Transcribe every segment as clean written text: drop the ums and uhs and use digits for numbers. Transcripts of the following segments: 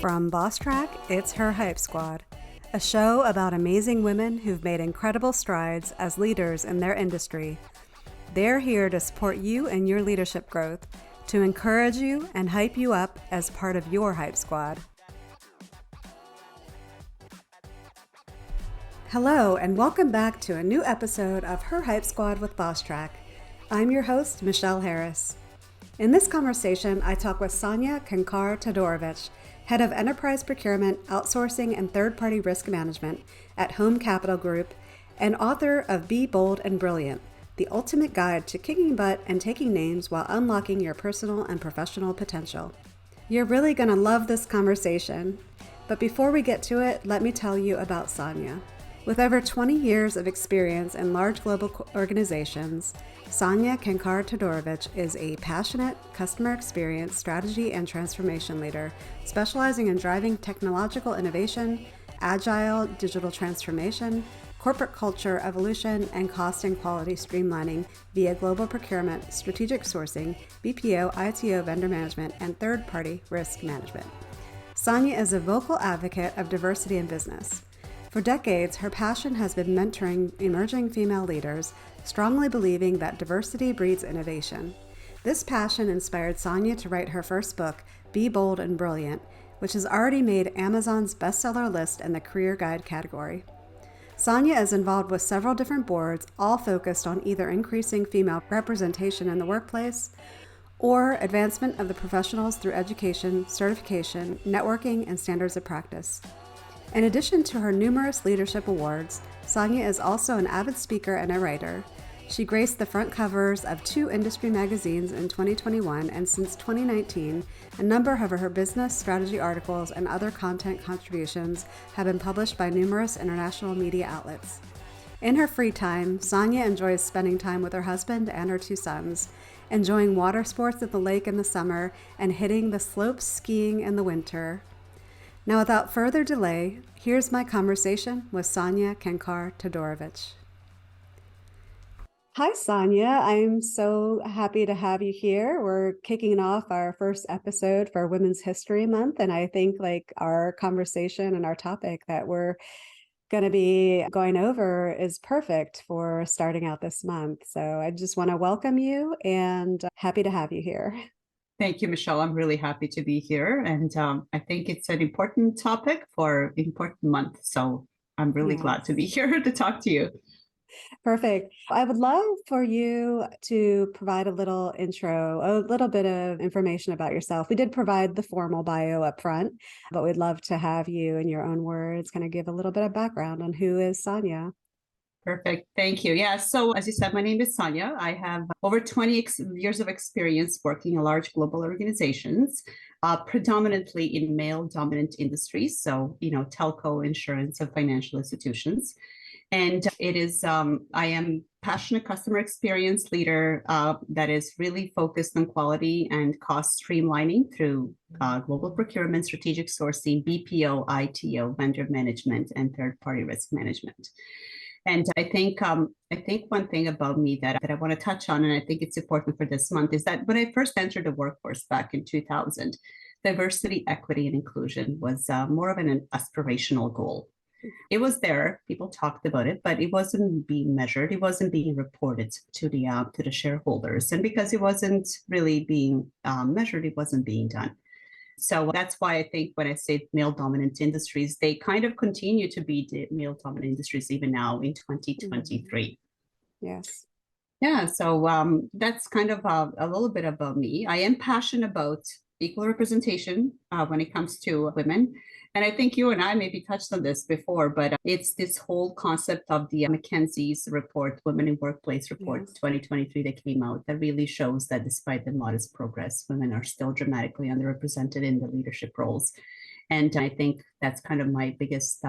From Bosstrack, it's Her HypeSquad, a show about amazing women who've made incredible strides as leaders in their industry. They're here to support you in your leadership growth, to encourage you and hype you up as part of your Hype Squad. Hello, and welcome back to a new episode of Her Hype Squad with Bosstrack. I'm your host, Michelle Harris. In this conversation, I talk with Sanja Cancar-Todorovic, Head of Enterprise Procurement, Outsourcing and Third-Party Risk Management at Home Capital Group, and author of Be Bold and Brilliant, the ultimate guide to kicking butt and taking names while unlocking your personal and professional potential. You're really going to love this conversation. But before we get to it, let me tell you about Sanja. With over 20 years of experience in large global organizations, Sanja Cancar-Todorovic is a passionate customer experience strategy and transformation leader, specializing in driving technological innovation, agile digital transformation, corporate culture evolution, and cost and quality streamlining via global procurement, strategic sourcing, BPO, ITO vendor management, and third-party risk management. Sanja is a vocal advocate of diversity in business. For decades, her passion has been mentoring emerging female leaders, strongly believing that diversity breeds innovation. This passion inspired Sanja to write her first book, Be Bold and Brilliant, which has already made Amazon's bestseller list in the career guide category. Sanja is involved with several different boards, all focused on either increasing female representation in the workplace or advancement of the professionals through education, certification, networking, and standards of practice. In addition to her numerous leadership awards, Sanja is also an avid speaker and a writer. She graced the front covers of 2 industry magazines in 2021, and since 2019, a number of her business strategy articles and other content contributions have been published by numerous international media outlets. In her free time, Sanja enjoys spending time with her husband and her 2 sons, enjoying water sports at the lake in the summer and hitting the slopes skiing in the winter. Now, without further delay, here's my conversation with Sanja Cancar-Todorovic. Hi, Sanja. I'm so happy to have you here. We're kicking off our first episode for Women's History Month, and I think our conversation and our topic that we're going to be going over is perfect for starting out this month. So I just want to welcome you and happy to have you here. Thank you, Michelle. I'm really happy to be here. And I think it's an important topic for an important month. So I'm really glad to be here to talk to you. Perfect. I would love for you to provide a little intro, a little bit of information about yourself. We did provide the formal bio up front, but we'd love to have you in your own words kind of give a little bit of background on who is Sanja. Perfect. Thank you. Yeah. So as you said, my name is Sanja. I have over 20 years of experience working in large global organizations, predominantly in male-dominant industries. So, telco, insurance, and financial institutions. And it is, I am passionate customer experience leader that is really focused on quality and cost streamlining through global procurement, strategic sourcing, BPO, ITO, vendor management, and third-party risk management. And I think one thing about me that I want to touch on, and I think it's important for this month, is that when I first entered the workforce back in 2000, diversity, equity, and inclusion was more of an aspirational goal. It was there, people talked about it, but it wasn't being measured. It wasn't being reported to the shareholders. And because it wasn't really being measured, it wasn't being done. So that's why I think when I say male-dominant industries, they kind of continue to be the male-dominant industries even now in 2023. Yes. Yeah, so that's kind of a little bit about me. I am passionate about equal representation when it comes to women. And I think you and I maybe touched on this before, but it's this whole concept of the McKinsey's report, Women in Workplace Report 2023 that came out that really shows that despite the modest progress, women are still dramatically underrepresented in the leadership roles. And I think that's kind of my biggest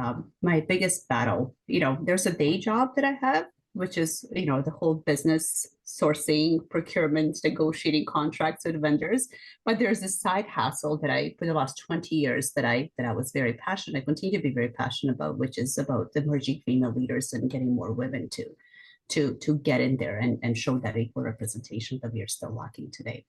battle. There's a day job that I have, which is, the whole business sourcing, procurement, negotiating contracts with vendors. But there's this side hustle that I, for the last 20 years, that I was very passionate, I continue to be very passionate about, which is about emerging female leaders and getting more women to get in there and show that equal representation that we are still lacking today.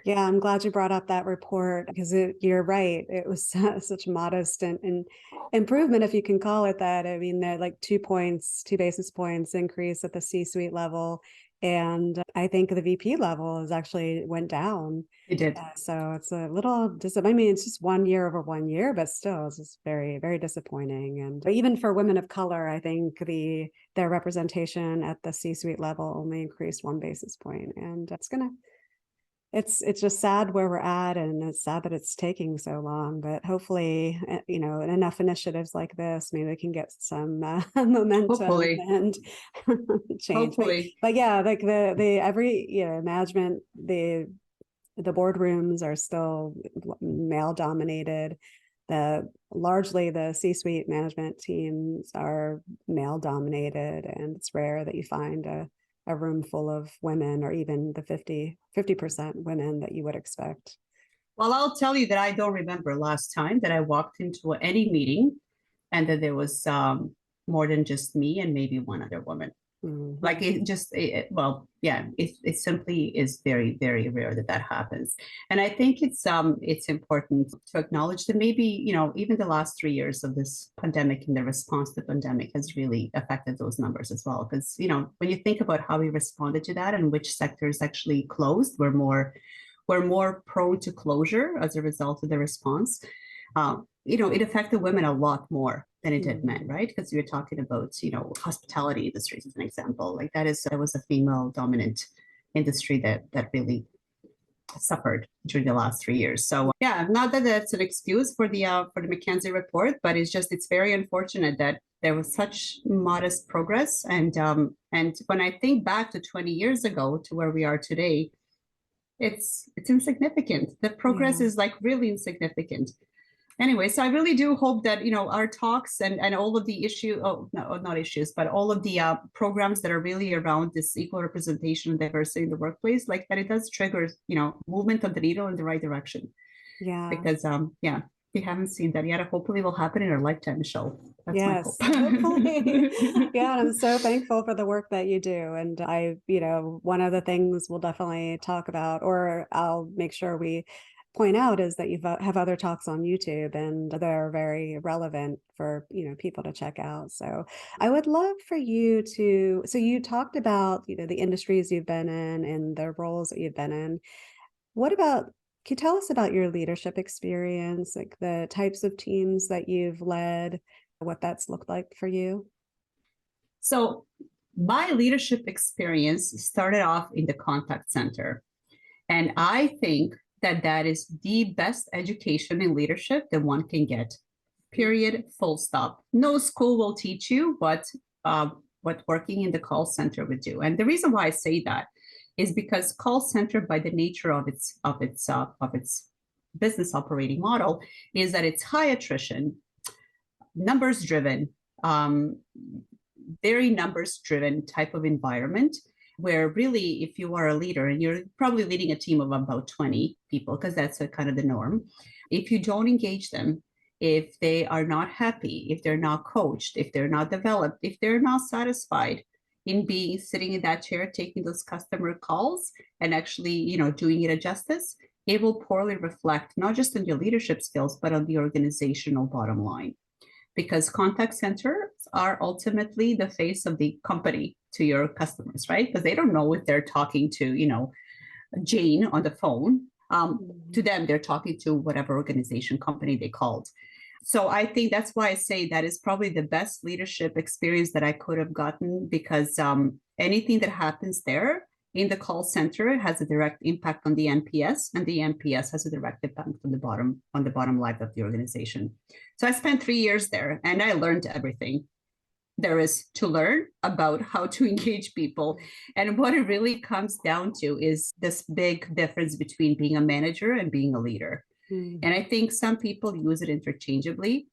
Yeah, I'm glad you brought up that report because you're right. It was such modest and improvement, if you can call it that. I mean, they're like 2 basis points increase at the C-suite level. And I think the VP level is actually went down. It did. So it's a little I mean, it's just 1 year over 1 year, but still it's just very, very disappointing. And even for women of color, I think their representation at the C-suite level only increased 1 basis point. And it's just sad where we're at, and it's sad that it's taking so long, but hopefully, enough initiatives like this, maybe we can get some momentum Hopefully. and change. Hopefully. But yeah, like the every, management, the boardrooms are still male dominated. Largely the C-suite management teams are male dominated, and it's rare that you find a room full of women, or even the 50% women that you would expect. Well, I'll tell you that I don't remember last time that I walked into any meeting and that there was more than just me and maybe one other woman. Mm-hmm. Like it simply is very, very rare that happens. And I think it's important to acknowledge that maybe, even the last 3 years of this pandemic and the response to the pandemic has really affected those numbers as well. Because, when you think about how we responded to that and which sectors actually closed, we're more prone to closure as a result of the response. It affected women a lot more than it did men, right? Because you're talking about, hospitality industries as an example. Like that was a female dominant industry that really suffered during the last 3 years. So yeah, not that that's an excuse for the McKinsey report, but it's very unfortunate that there was such modest progress. And when I think back to 20 years ago to where we are today, it's insignificant. The progress is like really insignificant. Anyway, so I really do hope that, our talks and all of the not issues, but all of the programs that are really around this equal representation and diversity in the workplace, like that it does trigger, movement of the needle in the right direction. Yeah. Because, we haven't seen that yet. Hopefully it will happen in our lifetime, Michelle. That's my hope. Hopefully. Yeah, and I'm so thankful for the work that you do. And one of the things we'll definitely talk about, or I'll make sure we point out, is that you have other talks on YouTube, and they're very relevant for people to check out. So I would love for you to. So you talked about the industries you've been in and the roles that you've been in. Can you tell us about your leadership experience, like the types of teams that you've led, what that's looked like for you? So my leadership experience started off in the contact center, and I think that is the best education in leadership that one can get, period, full stop. No school will teach you what working in the call center would do. And the reason why I say that is because call center, by the nature of its business operating model, is that it's high attrition, numbers driven, very numbers driven type of environment, where really, if you are a leader, and you're probably leading a team of about 20 people, because that's kind of the norm, if you don't engage them, if they are not happy, if they're not coached, if they're not developed, if they're not satisfied in sitting in that chair, taking those customer calls and actually, doing it a justice, it will poorly reflect not just on your leadership skills, but on the organizational bottom line. Because contact centers are ultimately the face of the company to your customers, right? Because they don't know if they're talking to, Jane on the phone. To them, they're talking to whatever organization, company they called. So I think that's why I say that is probably the best leadership experience that I could have gotten, because anything that happens there in the call center has a direct impact on the NPS, and the NPS has a direct impact on the bottom line of the organization. So I spent 3 years there, and I learned everything there is to learn about how to engage people. And what it really comes down to is this big difference between being a manager and being a leader. Mm. And I think some people use it interchangeably,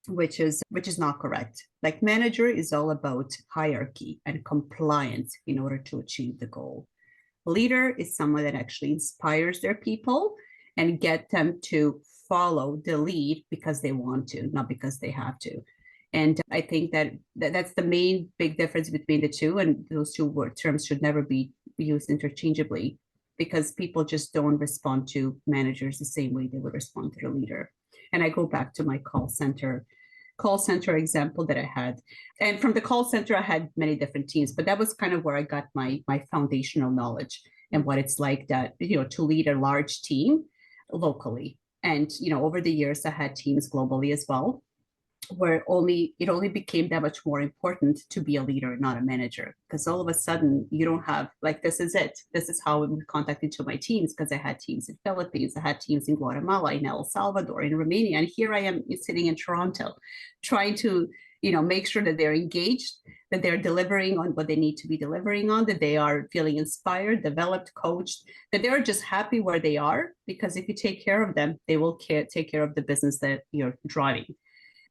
which is not correct. Like, manager is all about hierarchy and compliance in order to achieve the goal. Leader is someone that actually inspires their people and get them to follow the lead because they want to, not because they have to. And I think that's the main big difference between the two, and those two terms should never be used interchangeably. because people just don't respond to managers the same way they would respond to the leader. And I go back to my call center example that I had. And from the call center, I had many different teams, but that was kind of where I got my foundational knowledge and what it's like that, to lead a large team locally. And, over the years, I had teams globally as well, where it only became that much more important to be a leader, not a manager, because all of a sudden you don't have this is it. This is how we contacted to my teams, because I had teams in Philippines, I had teams in Guatemala, in El Salvador, in Romania, and here I am sitting in Toronto, trying to make sure that they're engaged, that they're delivering on what they need to be delivering on, that they are feeling inspired, developed, coached, that they're just happy where they are, because if you take care of them, they will take care of the business that you're driving.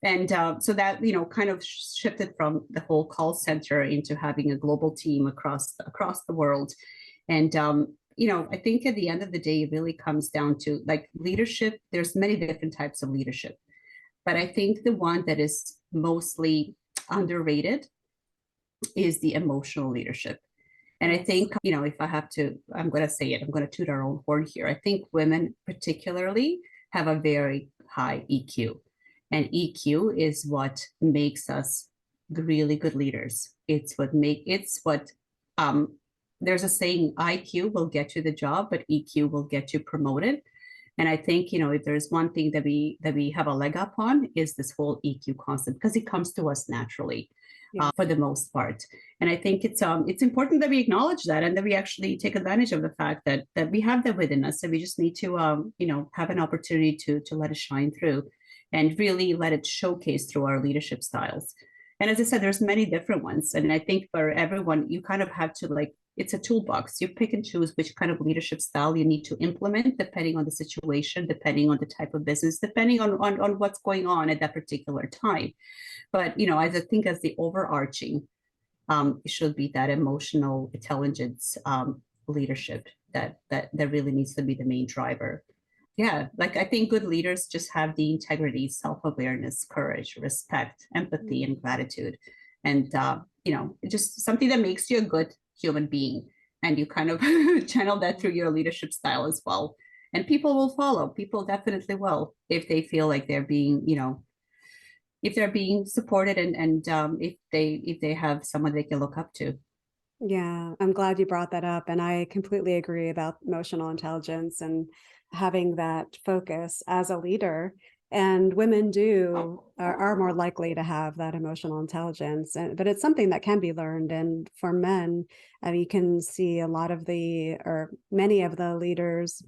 And so that, kind of shifted from the whole call center into having a global team across the world. And, I think at the end of the day, it really comes down to leadership. There's many different types of leadership, but I think the one that is mostly underrated is the emotional leadership. And I think, if I have to, I'm going to say it, I'm going to toot our own horn here. I think women particularly have a very high EQ. And EQ is what makes us really good leaders. There's a saying, IQ will get you the job, but EQ will get you promoted. And I think, if there's one thing that we have a leg up on, is this whole EQ concept, because it comes to us naturally. Yeah. For the most part. And I think it's important that we acknowledge that, and that we actually take advantage of the fact that we have that within us. So we just need to have an opportunity to let it shine through, and really let it showcase through our leadership styles. And as I said, there's many different ones. And I think for everyone, you kind of have to it's a toolbox. You pick and choose which kind of leadership style you need to implement, depending on the situation, depending on the type of business, depending on what's going on at that particular time. But, I think as the overarching, it should be that emotional intelligence leadership that really needs to be the main driver. Yeah, I think good leaders just have the integrity, self-awareness, courage, respect, empathy, and gratitude. And, just something that makes you a good human being. And you kind of channel that through your leadership style as well. And people will follow. People definitely will, if they feel like they're being, if they're being supported, and if they have someone they can look up to. Yeah, I'm glad you brought that up. And I completely agree about emotional intelligence and having that focus as a leader. And women are more likely to have that emotional intelligence, but it's something that can be learned. And for men, you can see many of the leaders,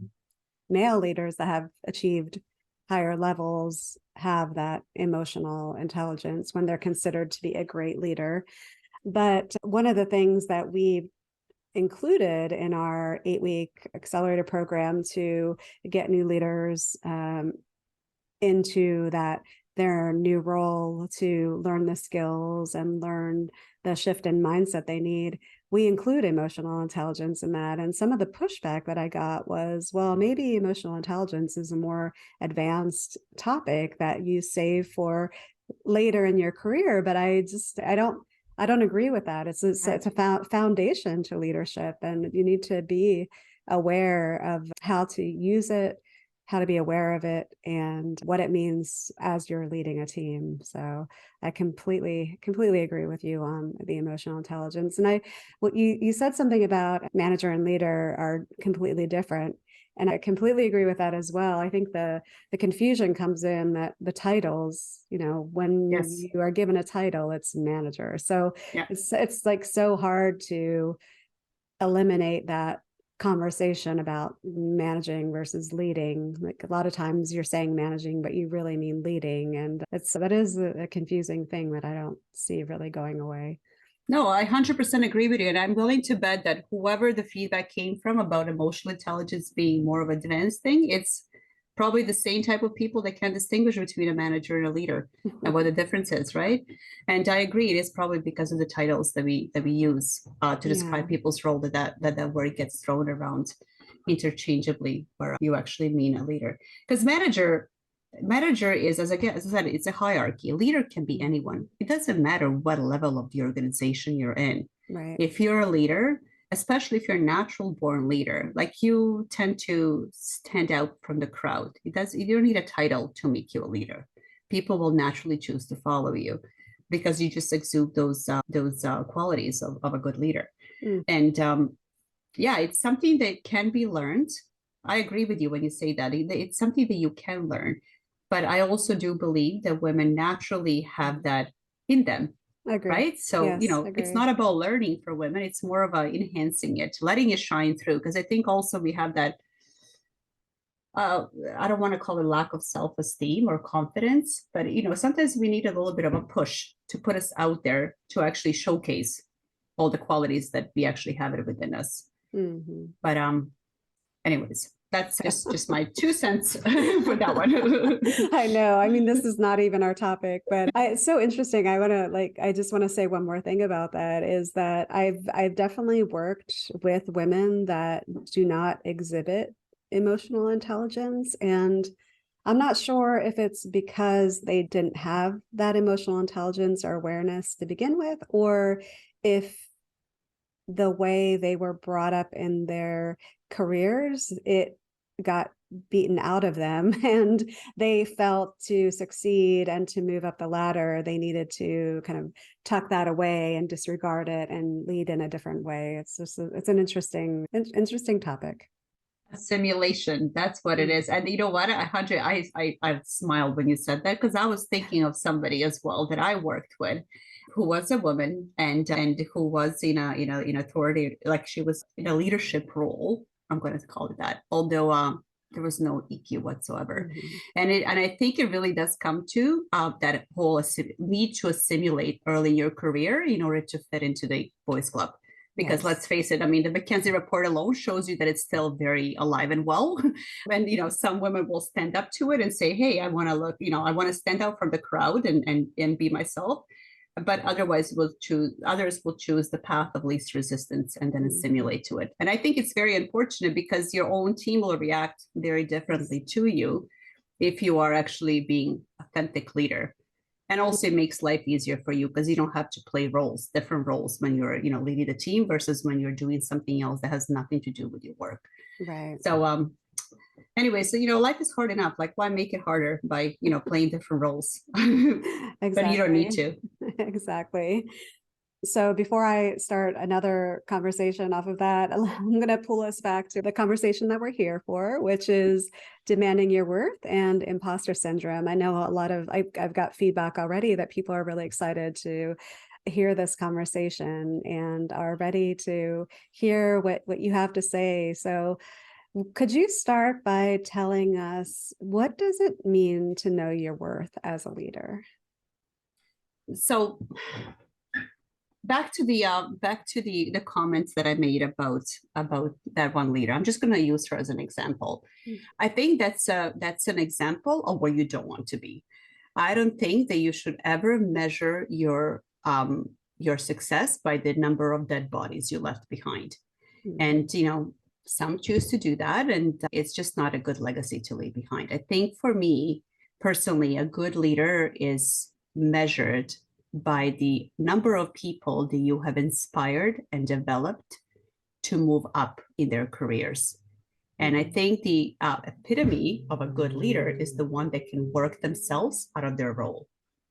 male leaders that have achieved higher levels, have that emotional intelligence when they're considered to be a great leader. But one of the things that we included in our 8-week accelerator program to get new leaders into their new role, to learn the skills and learn the shift in mindset they need, we include emotional intelligence in that. And some of the pushback that I got was, well, maybe emotional intelligence is a more advanced topic that you save for later in your career. But I don't agree with that. It's a foundation to leadership, and you need to be aware of how to use it, how to be aware of it, and what it means as you're leading a team. So I completely agree with you on the emotional intelligence. And you said something about manager and leader are completely different. And I completely agree with that as well. I think the confusion comes in that the titles, when Yes. you are given a title, it's manager. So yeah. It's so hard to eliminate that conversation about managing versus leading. A lot of times you're saying managing, but you really mean leading. And that is a confusing thing that I don't see really going away. No, I 100% agree with you. And I'm willing to bet that whoever the feedback came from about emotional intelligence being more of an advanced thing, it's probably the same type of people that can distinguish between a manager and a leader and what the difference is, right? And I agree, it is probably because of the titles that we use to describe people's role that word gets thrown around interchangeably, where you actually mean a leader. Because manager is, as I said, it's a hierarchy. A leader can be anyone. It doesn't matter what level of the organization you're in. Right. If you're a leader, especially if you're a natural born leader, like you tend to stand out from the crowd. You don't need a title to make you a leader. People will naturally choose to follow you because you just exude those qualities of a good leader. And yeah, it's something that can be learned. I agree with you when you say that. It's something that you can learn. But I also do believe that women naturally have that in them. Agree. Right. So, Yes, it's not about learning for women. It's more about enhancing it, letting it shine through. Because I think also we have that, I don't want to call it lack of self-esteem or confidence, but, sometimes we need a little bit of a push to put us out there to actually showcase all the qualities that we actually have it within us. Mm-hmm. But anyways, that's just my 2 cents for that one. I know. I mean, this is not even our topic, but it's so interesting. I just want to say one more thing about that is that I've definitely worked with women that do not exhibit emotional intelligence. And I'm not sure if it's because they didn't have that emotional intelligence or awareness to begin with, or if the way they were brought up in their careers, it got beaten out of them, and they felt to succeed and to move up the ladder, they needed to kind of tuck that away and disregard it and lead in a different way. It's an interesting topic. Simulation, that's what it is. And you know what, I smiled when you said that, because I was thinking of somebody as well that I worked with who was a woman and who was in authority, like she was in a leadership role, I'm going to call it that, although there was no EQ whatsoever. Mm-hmm. And I think it really does come to that whole need to assimilate early in your career in order to fit into the boys club. Because yes, let's face it, I mean, the McKinsey report alone shows you that it's still very alive and well. And, some women will stand up to it and say, hey, I want to look, I want to stand out from the crowd and be myself. But otherwise, others will choose the path of least resistance and then assimilate to it. And I think it's very unfortunate because your own team will react very differently to you if you are actually being an authentic leader. And also it makes life easier for you because you don't have to play different roles when you're, leading the team versus when you're doing something else that has nothing to do with your work. Right. So, anyway, so, life is hard enough. Like, why make it harder by, playing different roles? Exactly. But you don't need to. Exactly. So before I start another conversation off of that, I'm going to pull us back to the conversation that we're here for, which is demanding your worth and imposter syndrome. I know I've got feedback already that people are really excited to hear this conversation and are ready to hear what you have to say. So could you start by telling us, what does it mean to know your worth as a leader? So back to the comments that I made about that one leader. I'm just going to use her as an example. I think that's an example of where you don't want to be. I don't think that you should ever measure your success by the number of dead bodies you left behind. And some choose to do that, and it's just not a good legacy to leave behind. I think for me personally, a good leader is measured by the number of people that you have inspired and developed to move up in their careers. And I think the epitome of a good leader is the one that can work themselves out of their role,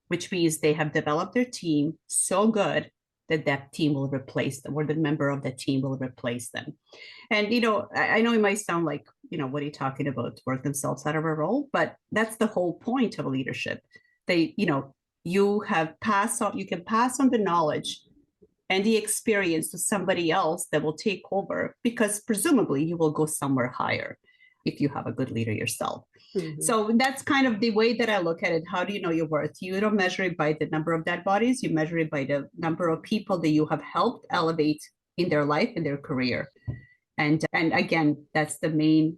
which means they have developed their team so good that team will replace them, or the member of the team will replace them. And, I know it might sound like, what are you talking about, work themselves out of a role? But that's the whole point of leadership. You can pass on the knowledge and the experience to somebody else that will take over, because presumably you will go somewhere higher if you have a good leader yourself. Mm-hmm. So that's kind of the way that I look at it. How do you know your worth? You don't measure it by the number of dead bodies. You measure it by the number of people that you have helped elevate in their life, in their career. And again, that's the main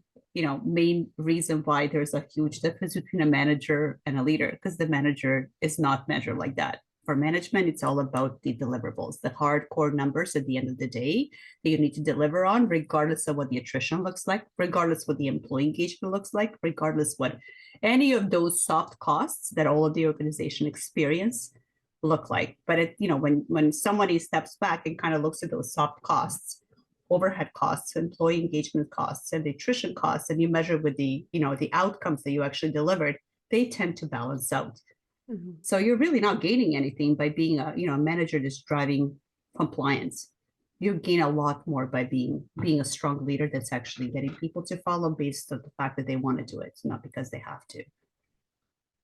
reason why there's a huge difference between a manager and a leader, because the manager is not measured like that. For management, it's all about the deliverables, the hardcore numbers at the end of the day that you need to deliver on, regardless of what the attrition looks like, regardless what the employee engagement looks like, regardless what any of those soft costs that all of the organization experience look like. But when somebody steps back and kind of looks at those soft costs, overhead costs, employee engagement costs, and the attrition costs, and you measure with the, the outcomes that you actually delivered, they tend to balance out. Mm-hmm. So you're really not gaining anything by being a manager that's driving compliance. You gain a lot more by being a strong leader that's actually getting people to follow based on the fact that they want to do it, not because they have to.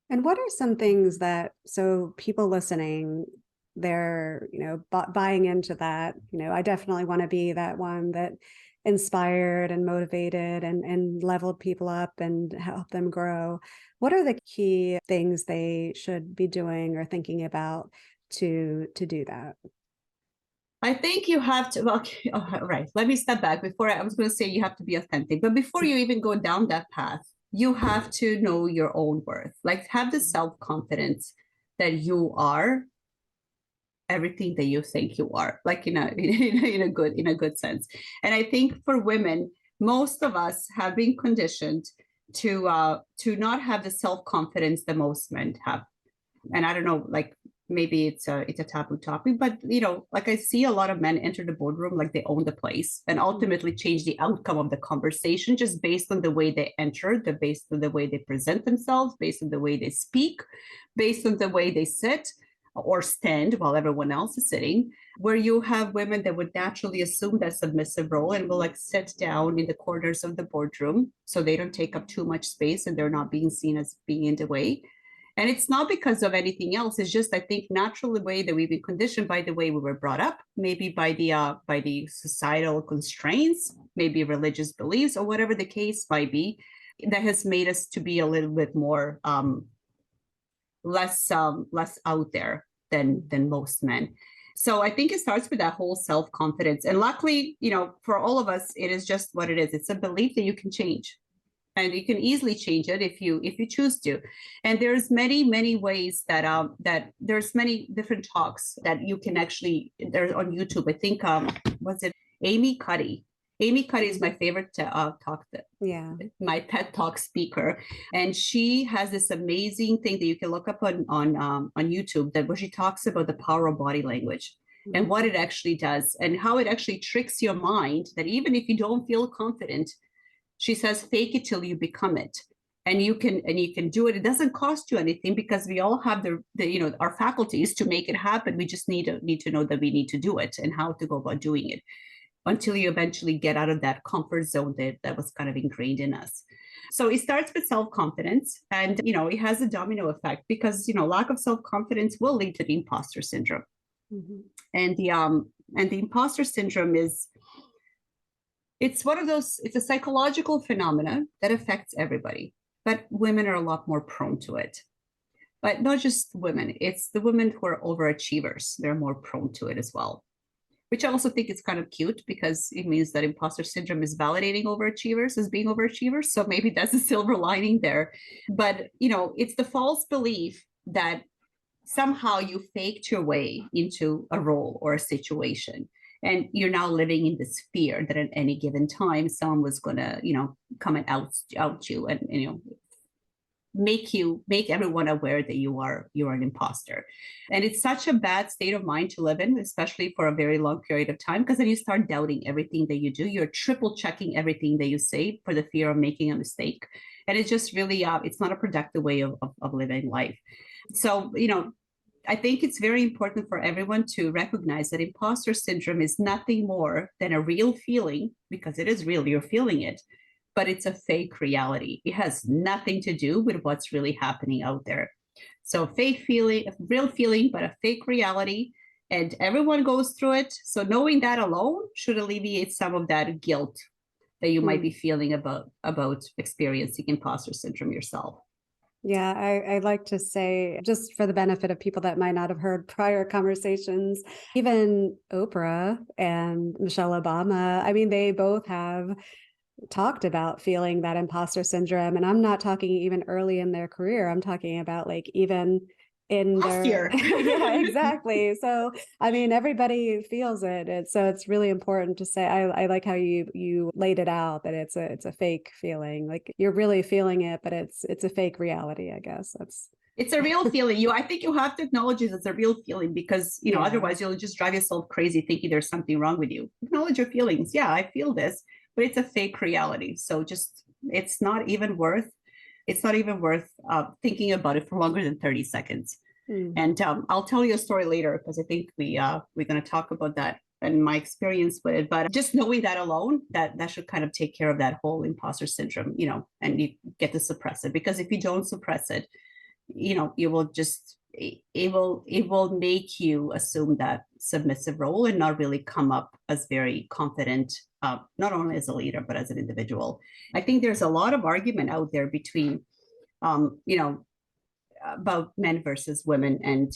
And what are some things that, so people listening, they're, buying into that, I definitely want to be that one that inspired and motivated and leveled people up and help them grow. What are the key things they should be doing or thinking about to do that? I think you have to, okay, right. Let me step back. I was going to say you have to be authentic, but before you even go down that path, you have to know your own worth. Like, have the self-confidence that you are everything that you think you are, like in a good sense. And I think for women, most of us have been conditioned to not have the self-confidence that most men have. And I don't know, like, maybe it's a taboo topic, but like, I see a lot of men enter the boardroom like they own the place and ultimately change the outcome of the conversation just based on the way they enter, based on the way they present themselves, based on the way they speak, based on the way they sit or stand while everyone else is sitting, where you have women that would naturally assume that submissive role and will like sit down in the corners of the boardroom so they don't take up too much space and they're not being seen as being in the way. And it's not because of anything else. It's just, I think, naturally the way that we've been conditioned by the way we were brought up, maybe by the societal constraints, maybe religious beliefs, or whatever the case might be, that has made us to be a little bit more less out there than most men. So I think it starts with that whole self-confidence. And luckily, for all of us, it is just what it is. It's a belief that you can change. And you can easily change it if you choose to. And there's many ways that there's many different talks that you can actually, there's on YouTube. I think was it Amy Cuddy? Amy Cuddy is my favorite talk, my TED Talk speaker, and she has this amazing thing that you can look up on YouTube, that where she talks about the power of body language and what it actually does and how it actually tricks your mind that even if you don't feel confident, she says, fake it till you become it. And you can do it. It doesn't cost you anything because we all have the our faculties to make it happen. We just need to know that we need to do it and how to go about doing it until you eventually get out of that comfort zone that was kind of ingrained in us. So it starts with self-confidence, and it has a domino effect because lack of self-confidence will lead to the imposter syndrome. Mm-hmm. And the imposter syndrome it's one of those, it's a psychological phenomenon that affects everybody, but women are a lot more prone to it. But not just women, it's the women who are overachievers. They're more prone to it as well, which I also think is kind of cute because it means that imposter syndrome is validating overachievers as being overachievers. So maybe that's a silver lining there. But, it's the false belief that somehow you faked your way into a role or a situation. And you're now living in this fear that at any given time, someone was going to, come and out you and, make everyone aware that you're an imposter. And it's such a bad state of mind to live in, especially for a very long period of time, because then you start doubting everything that you do. You're triple checking everything that you say for the fear of making a mistake. And it's just really, it's not a productive way of living life. So, I think it's very important for everyone to recognize that imposter syndrome is nothing more than a real feeling, because it is real, you're feeling it, but it's a fake reality. It has nothing to do with what's really happening out there. So fake feeling, a real feeling, but a fake reality, and everyone goes through it. So knowing that alone should alleviate some of that guilt that you might be feeling about experiencing imposter syndrome yourself. Yeah, I like to say, just for the benefit of people that might not have heard prior conversations, even Oprah and Michelle Obama, I mean, they both have talked about feeling that imposter syndrome. And I'm not talking even early in their career. I'm talking about like even in their yeah, exactly. So I mean, everybody feels it. So it's really important to say, I like how you laid it out, that it's a fake feeling. Like you're really feeling it, but it's a fake reality, I guess. It's a real feeling. I think you have to acknowledge it as a real feeling because, otherwise you'll just drive yourself crazy thinking there's something wrong with you. Acknowledge your feelings. Yeah, I feel this, but it's a fake reality. So just, it's not even worth thinking about it for longer than 30 seconds. And I'll tell you a story later because I think we're going to talk about that and my experience with it. But just knowing that alone, that should kind of take care of that whole imposter syndrome, and you get to suppress it. Because if you don't suppress it, you will just, it will make you assume that submissive role and not really come up as very confident, not only as a leader, but as an individual. I think there's a lot of argument out there between, about men versus women. And,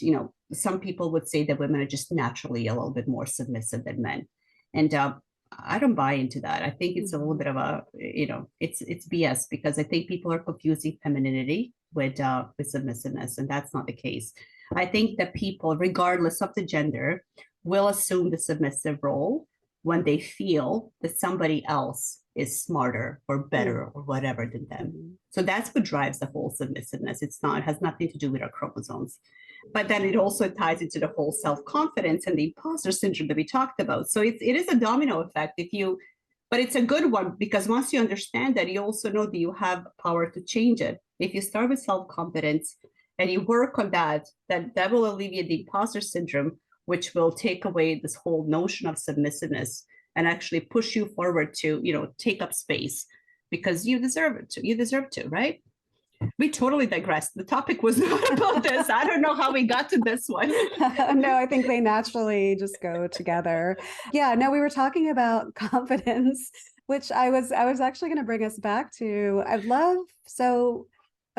some people would say that women are just naturally a little bit more submissive than men. And I don't buy into that. I think it's a little bit of a, it's BS because I think people are confusing femininity with submissiveness, and that's not the case. I think that people, regardless of the gender, will assume the submissive role when they feel that somebody else is smarter or better or whatever than them. So that's what drives the whole submissiveness. It has nothing to do with our chromosomes. But then it also ties into the whole self-confidence and the imposter syndrome that we talked about. So it is a domino effect but it's a good one because once you understand that, you also know that you have power to change it. If you start with self-confidence and you work on that will alleviate the imposter syndrome, which will take away this whole notion of submissiveness and actually push you forward to, take up space because you deserve it. You deserve to, right? We totally digressed. The topic was not about this. I don't know how we got to this one. No, I think they naturally just go together. Yeah, no, we were talking about confidence, which I was actually going to bring us back to. I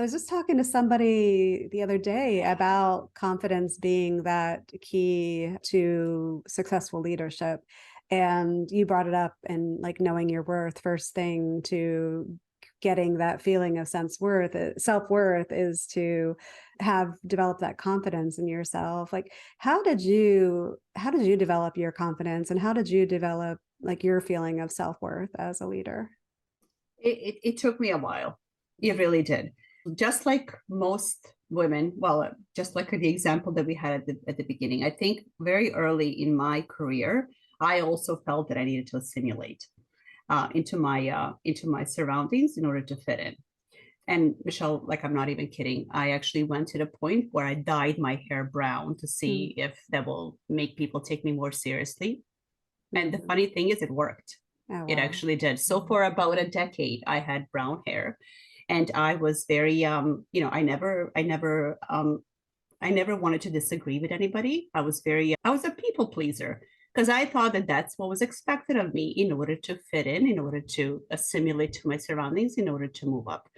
was just talking to somebody the other day about confidence being that key to successful leadership. And you brought it up and like knowing your worth, first thing to getting that feeling of self-worth is to have developed that confidence in yourself. Like, how did you develop your confidence and how did you develop like your feeling of self-worth as a leader? It took me a while. It really did. Just like most women, just like the example that we had at the beginning, I think very early in my career, I also felt that I needed to assimilate into my surroundings in order to fit in. And Michelle, like, I'm not even kidding. I actually went to the point where I dyed my hair brown to see if that will make people take me more seriously. And the funny thing is, it worked. Oh, wow. It actually did. So for about a decade, I had brown hair, and I was very, I never wanted to disagree with anybody. I was a people pleaser. Because I thought that that's what was expected of me in order to fit in order to assimilate to my surroundings, in order to move up.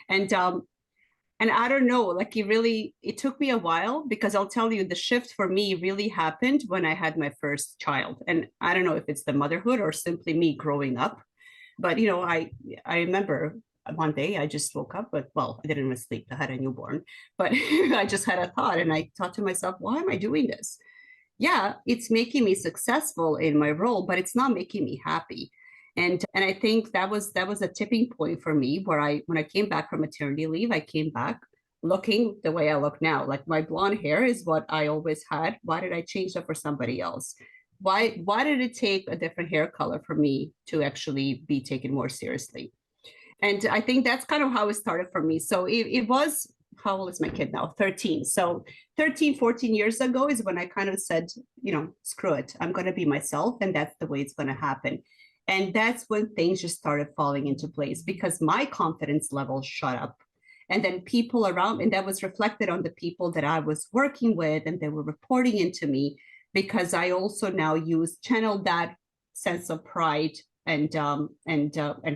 And I don't know, like it took me a while because I'll tell you the shift for me really happened when I had my first child. And I don't know if it's the motherhood or simply me growing up. But, I remember one day I just woke up, I didn't even sleep. I had a newborn, but I just had a thought and I thought to myself, why am I doing this? Yeah, it's making me successful in my role, but it's not making me happy. And I think that was a tipping point for me where when I came back from maternity leave, I came back looking the way I look now. Like my blonde hair is what I always had. Why did I change that for somebody else? Why did it take a different hair color for me to actually be taken more seriously? And I think that's kind of how it started for me. So it was, how old is my kid now? 13. So 13, 14 years ago is when I kind of said, screw it. I'm going to be myself. And that's the way it's going to happen. And that's when things just started falling into place because my confidence level shot up. And then people around, and that was reflected on the people that I was working with and they were reporting into me because I also now channel that sense of pride and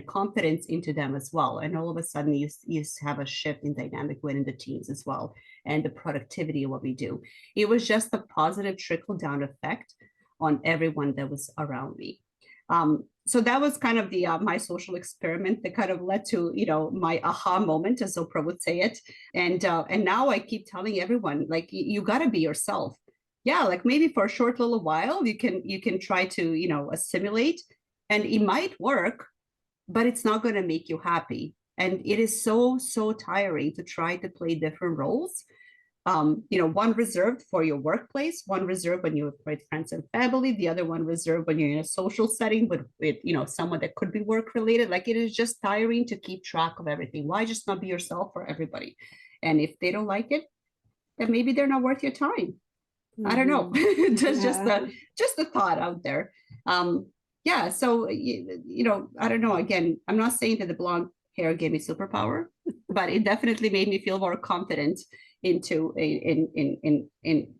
confidence into them as well. And all of a sudden you have a shift in dynamic within the teams as well, and the productivity of what we do. It was just a positive trickle down effect on everyone that was around me. So that was kind of the my social experiment that kind of led to my aha moment, as Oprah would say it. And now I keep telling everyone, like, you got to be yourself. Yeah, like maybe for a short little while you can try to assimilate. And it might work, but it's not going to make you happy. And it is so, so tiring to try to play different roles one reserved for your workplace, one reserved when you're with friends and family, the other one reserved when you're in a social setting with someone that could be work related. Like, it is just tiring to keep track of everything. Why just not be yourself for everybody? And if they don't like it, then maybe they're not worth your time. I don't know. Just a thought out there. Yeah. So, I don't know. Again, I'm not saying that the blonde hair gave me superpower, but it definitely made me feel more confident in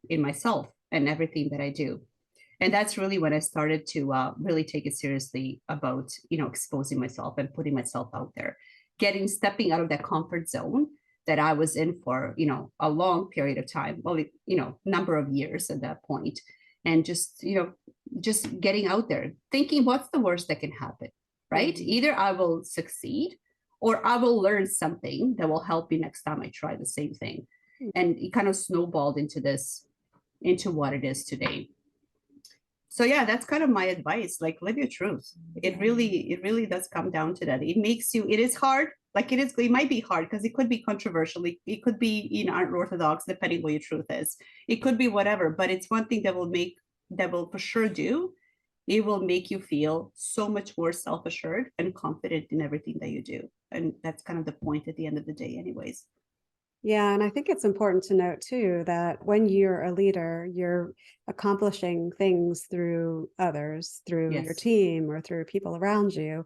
myself and everything that I do. And that's really when I started to really take it seriously about, exposing myself and putting myself out there, stepping out of that comfort zone that I was in for, a long period of time, well, number of years at that point. And just getting out there, thinking, what's the worst that can happen, right? Mm-hmm. Either I will succeed or I will learn something that will help me next time I try the same thing. Mm-hmm. And it kind of snowballed into what it is today. So yeah, that's kind of my advice. Like, live your truth. It really does come down to that. It is hard. Like, it might be hard because it could be controversial. It could be, unorthodox, depending what your truth is. It could be whatever, but it's one thing that will for sure do. It will make you feel so much more self-assured and confident in everything that you do. And that's kind of the point at the end of the day anyways. Yeah, and I think it's important to note too that when you're a leader, you're accomplishing things through others, through your team or through people around you.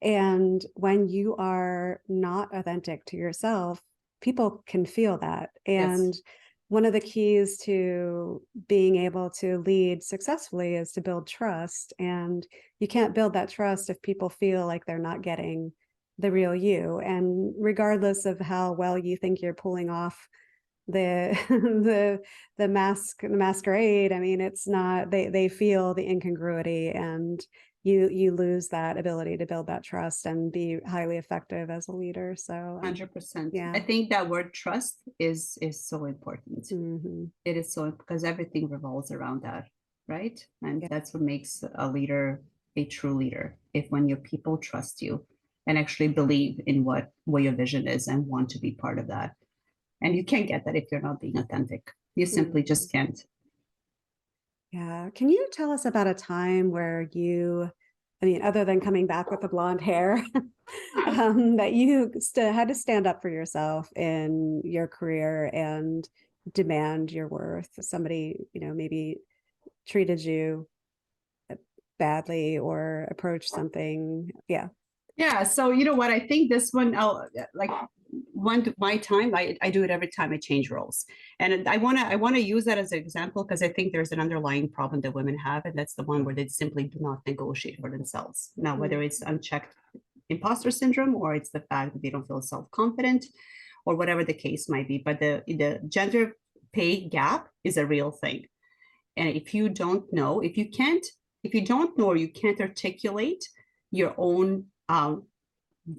And when you are not authentic to yourself, people can feel that. And one of the keys to being able to lead successfully is to build trust. And you can't build that trust if people feel like they're not getting the real you. And regardless of how well you think you're pulling off the masquerade, I mean, it's not, they feel the incongruity, and you lose that ability to build that trust and be highly effective as a leader. So 100%. Yeah, I think that word trust is so important. Mm-hmm. It is so, because everything revolves around that, right? And that's what makes a leader a true leader. If when your people trust you and actually believe in what your vision is and want to be part of that. And you can't get that if you're not being authentic. You simply just can't. Yeah. Can you tell us about a time where other than coming back with the blonde hair, that you had to stand up for yourself in your career and demand your worth? Somebody, maybe treated you badly or approached something. Yeah. Yeah. So, what, I think this one, my time, I do it every time I change roles. And I want to use that as an example because I think there's an underlying problem that women have, and that's the one where they simply do not negotiate for themselves. Now, whether it's unchecked imposter syndrome or it's the fact that they don't feel self-confident or whatever the case might be, but the gender pay gap is a real thing. And if you don't know, if you don't know or you can't articulate your own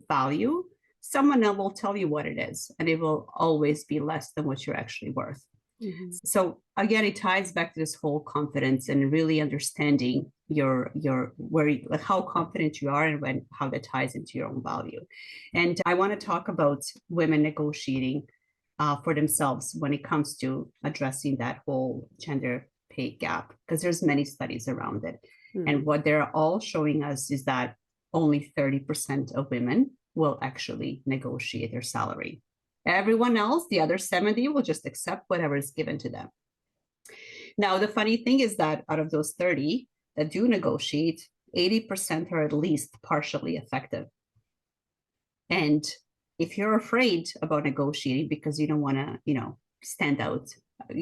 value, someone else will tell you what it is, and it will always be less than what you're actually worth. Mm-hmm. So again, it ties back to this whole confidence and really understanding how confident you are and how that ties into your own value. And I want to talk about women negotiating for themselves when it comes to addressing that whole gender pay gap, because there's many studies around it. Mm-hmm. And what they're all showing us is that only 30% of women will actually negotiate their salary. Everyone else, the other 70, will just accept whatever is given to them. Now, the funny thing is that out of those 30 that do negotiate, 80% are at least partially effective. And if you're afraid about negotiating because you don't want to, stand out,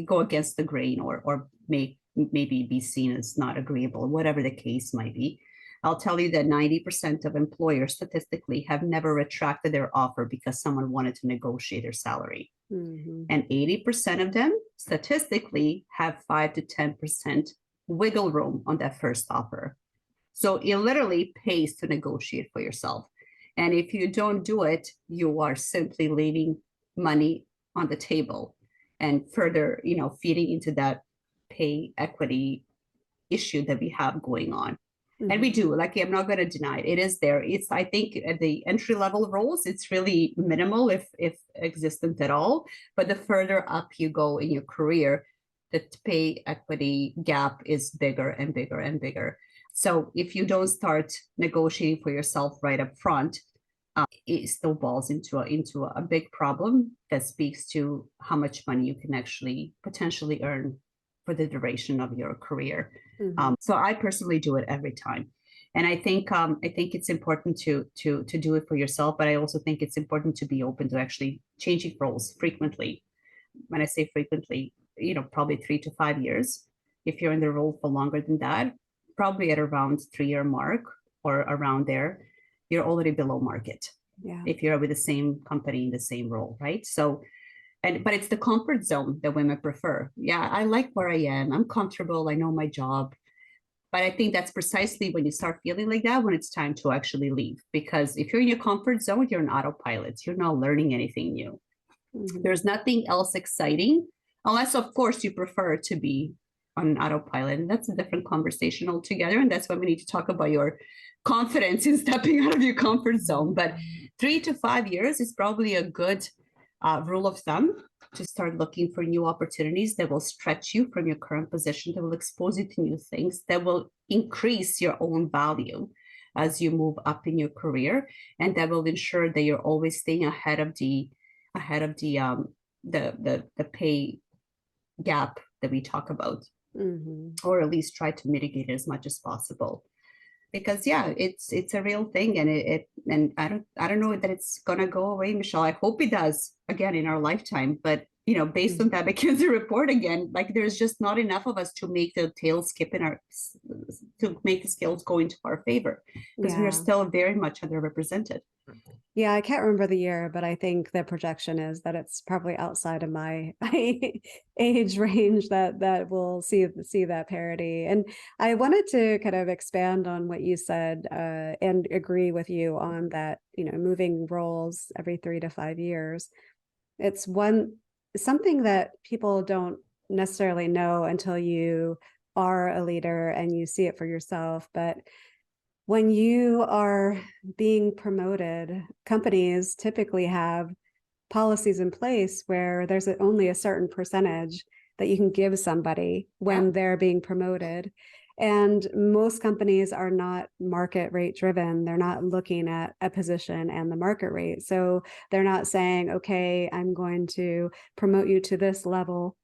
go against the grain or maybe be seen as not agreeable, whatever the case might be, I'll tell you that 90% of employers statistically have never retracted their offer because someone wanted to negotiate their salary. Mm-hmm. And 80% of them statistically have 5 to 10% wiggle room on that first offer. So it literally pays to negotiate for yourself. And if you don't do it, you are simply leaving money on the table and further, feeding into that pay equity issue that we have going on. And we do, like, I'm not going to deny it. It is there. It's, I think at the entry level roles, it's really minimal, if existent at all. But the further up you go in your career, the pay equity gap is bigger and bigger and bigger. So if you don't start negotiating for yourself right up front, it snowballs into a big problem that speaks to how much money you can actually potentially earn for the duration of your career. So I personally do it every time. And I think it's important to do it for yourself, but I also think it's important to be open to actually changing roles frequently. When I say frequently, probably 3 to 5 years. If you're in the role for longer than that, probably at around 3-year mark or around there, you're already below market. Yeah. If you're with the same company in the same role, right? So, but it's the comfort zone that women prefer. Yeah, I like where I am. I'm comfortable. I know my job. But I think that's precisely when you start feeling like that, when it's time to actually leave. Because if you're in your comfort zone, you're an autopilot. You're not learning anything new. There's nothing else exciting, unless, of course, you prefer to be on an autopilot. And that's a different conversation altogether. And that's why we need to talk about your confidence in stepping out of your comfort zone. But 3 to 5 years is probably a good rule of thumb to start looking for new opportunities that will stretch you from your current position, that will expose you to new things, that will increase your own value as you move up in your career, and that will ensure that you're always staying ahead of the pay gap that we talk about, or at least try to mitigate it as much as possible. Because it's a real thing, and I don't know that it's gonna go away, Michelle. I hope it does again in our lifetime, but based on that McKinsey report again, like, there's just not enough of us to make the tail skip to make the skills go into our favor, because we are still very much underrepresented. Yeah, I can't remember the year, but I think the projection is that it's probably outside of my age range that will see that parity. And I wanted to kind of expand on what you said and agree with you on that, moving roles every 3 to 5 years. It's something that people don't necessarily know until you are a leader and you see it for yourself. But when you are being promoted, companies typically have policies in place where there's only a certain percentage that you can give somebody when they're being promoted. And most companies are not market rate driven. They're not looking at a position and the market rate. So they're not saying, okay, I'm going to promote you to this level.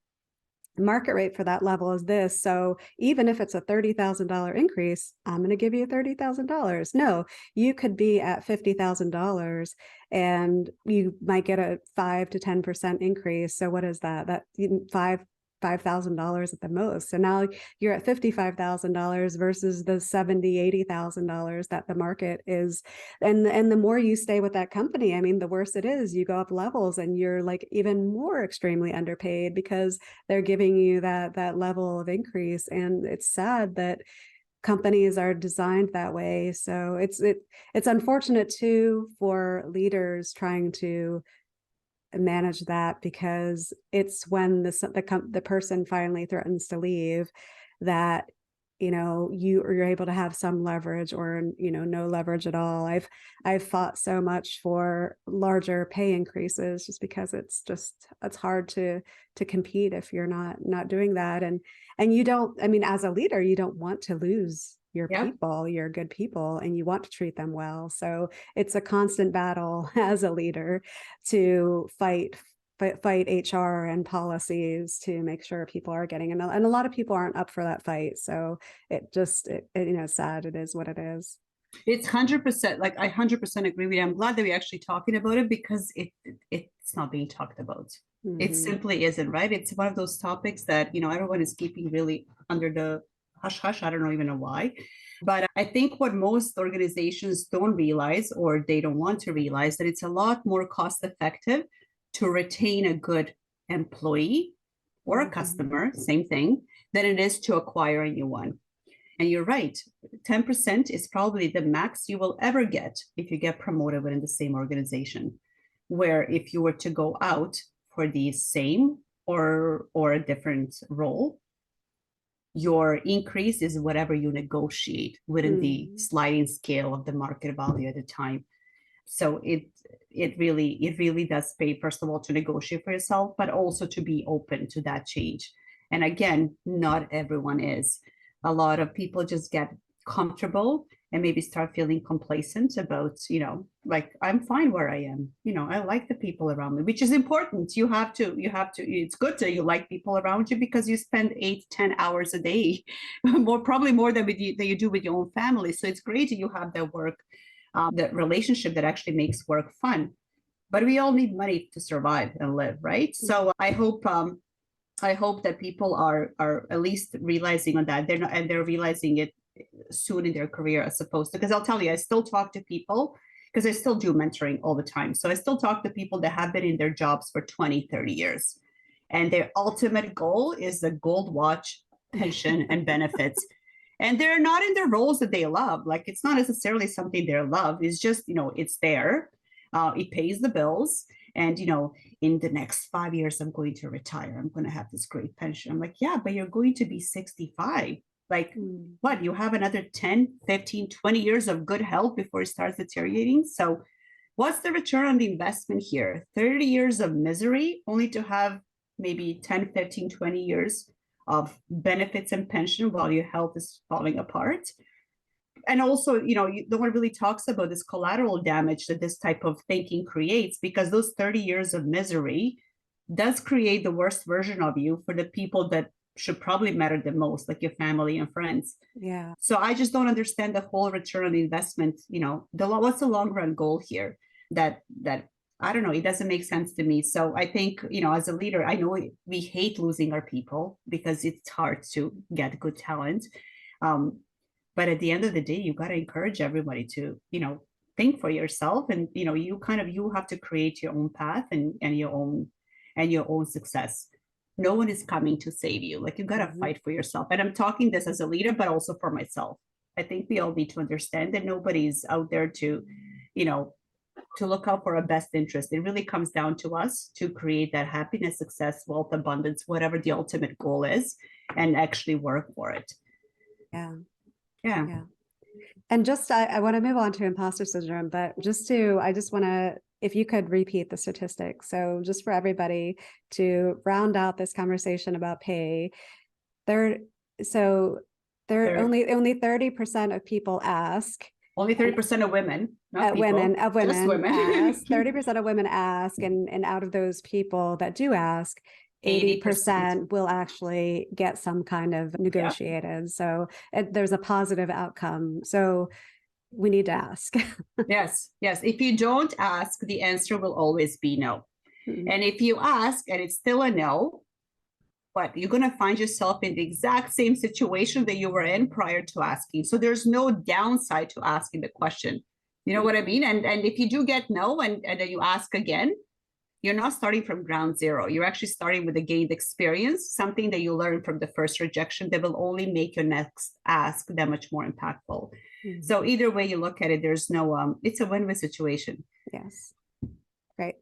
Market rate for that level is this. So even if it's a $30,000 increase, I'm going to give you $30,000. No, you could be at $50,000 and you might get a 5 to 10% increase. So what is that? That $5,000 at the most. So now you're at $55,000 versus the $70,000, $80,000 that the market is. And the more you stay with that company, I mean, the worse it is. You go up levels and you're like even more extremely underpaid because they're giving you that level of increase. And it's sad that companies are designed that way. So it's unfortunate too for leaders trying to manage that, because it's when the person finally threatens to leave that you're able to have some leverage or no leverage at all. I've fought so much for larger pay increases just because it's hard to compete if you're not doing that. And you don't, I mean, as a leader, you don't want to lose your people, your good people, and you want to treat them well. So it's a constant battle as a leader to fight HR and policies to make sure people are getting, and a lot of people aren't up for that fight. So it's sad. It is what it is. It's 100%, like, I 100% agree with you. I'm glad that we're actually talking about it, because it's not being talked about. It simply isn't, right? It's one of those topics that, everyone is keeping really under the hush hush. I don't even know why. But I think what most organizations don't realize, or they don't want to realize, that it's a lot more cost effective to retain a good employee or a customer, same thing, than it is to acquire a new one. And you're right, 10% is probably the max you will ever get if you get promoted within the same organization. Where if you were to go out for the same or a different role, your increase is whatever you negotiate within the sliding scale of the market value at the time. So it really does pay, first of all, to negotiate for yourself, but also to be open to that change. And again, not everyone is. A lot of people just get comfortable and maybe start feeling complacent about, like, I'm fine where I am. I like the people around me, which is important. You have to, it's good that you like people around you, because you spend 8-10 hours a day, probably more than you do with your own family. So it's great that you have that work, that relationship that actually makes work fun. But we all need money to survive and live, right? So I hope that people are at least realizing on that. They're realizing it soon in their career, as opposed to, because I'll tell you, I still talk to people, because I still do mentoring all the time. So I still talk to people that have been in their jobs for 20-30 years. And their ultimate goal is the gold watch, pension, and benefits. And they're not in their roles that they love. Like, it's not necessarily something they love. It's just, it's there. It pays the bills. And, in the next 5 years, I'm going to retire. I'm going to have this great pension. I'm like, yeah, but you're going to be 65. Like, what? You have another 10, 15, 20 years of good health before it starts deteriorating. So what's the return on the investment here? 30 years of misery, only to have maybe 10, 15, 20 years of benefits and pension while your health is falling apart. And also, no one really talks about this collateral damage that this type of thinking creates, because those 30 years of misery does create the worst version of you for the people that should probably matter the most, like your family and friends. Yeah. So I just don't understand the whole return on the investment. What's the long run goal here? That I don't know. It doesn't make sense to me. So I think, as a leader, I know we hate losing our people, because it's hard to get good talent. But at the end of the day, you got to encourage everybody to, think for yourself, and you have to create your own path and your own success. No one is coming to save you. Like, you got to fight for yourself. And I'm talking this as a leader, but also for myself. I think we all need to understand that nobody's out there to look out for our best interest. It really comes down to us to create that happiness, success, wealth, abundance, whatever the ultimate goal is, and actually work for it. Yeah. Yeah. And just, I want to move on to imposter syndrome, but I just want to, if you could repeat the statistics. So just for everybody to round out this conversation about pay, only 30% of people ask. Only 30% of women, not people, women just women. ask. 30% of women ask, and out of those people that do ask, 80% will actually get some kind of negotiated. So there's a positive outcome. So we need to ask. Yes. If you don't ask, the answer will always be no. And if you ask and it's still a no, but you're going to find yourself in the exact same situation that you were in prior to asking. So there's no downside to asking the question. You know what I mean? And if you do get no, and then you ask again, you're not starting from ground zero. You're actually starting with a gained experience, something that you learned from the first rejection that will only make your next ask that much more impactful. So either way you look at it, there's no, it's a win-win situation. Yes. Great.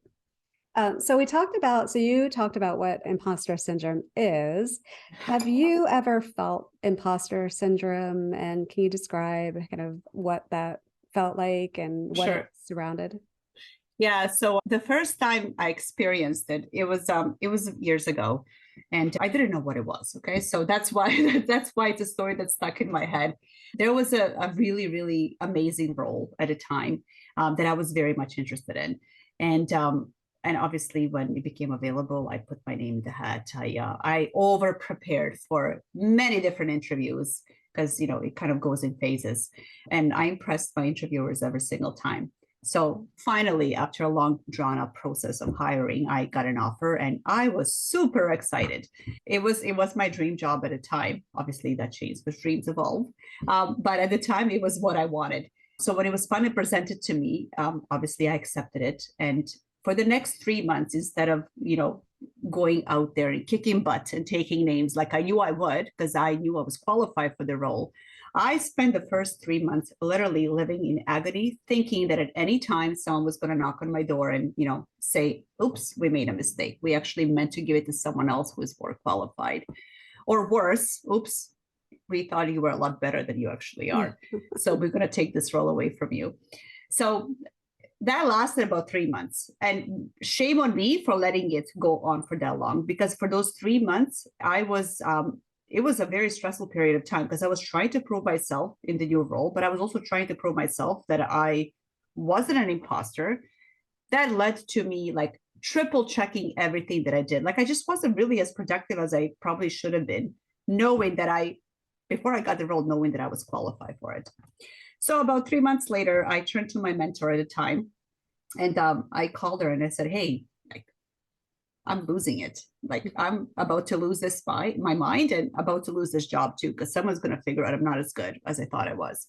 So you talked about what imposter syndrome is. Have you ever felt imposter syndrome? And can you describe kind of what that felt like and what it surrounded? Yeah. So the first time I experienced it, it was years ago, and I didn't know what it was. Okay. So that's why it's a story that's stuck in my head. There was a really, really amazing role at a time that I was very much interested in. And obviously when it became available, I put my name in the hat. I over prepared for many different interviews, because, it kind of goes in phases, and I impressed my interviewers every single time. So finally, after a long drawn out process of hiring, I got an offer, and I was super excited. It was my dream job at the time. Obviously that changed, but dreams evolve. But at the time it was what I wanted. So when it was finally presented to me, obviously I accepted it. And for the next 3 months, instead of, going out there and kicking butt and taking names like I knew I would, because I knew I was qualified for the role, I spent the first 3 months literally living in agony, thinking that at any time someone was going to knock on my door and, say, oops, we made a mistake. We actually meant to give it to someone else who is more qualified. Or worse, oops, we thought you were a lot better than you actually are. So we're going to take this role away from you. So that lasted about 3 months. And shame on me for letting it go on for that long, because for those 3 months, it was a very stressful period of time because I was trying to prove myself in the new role, but I was also trying to prove myself that I wasn't an imposter. That led to me like triple checking everything that I did. Like I just wasn't really as productive as I probably should have been, knowing that before I got the role, knowing that I was qualified for it. So about 3 months later, I turned to my mentor at the time, and I called her and I said, "Hey, like, I'm losing it. Like I'm about to lose my mind, and about to lose this job too, because someone's going to figure out I'm not as good as I thought I was."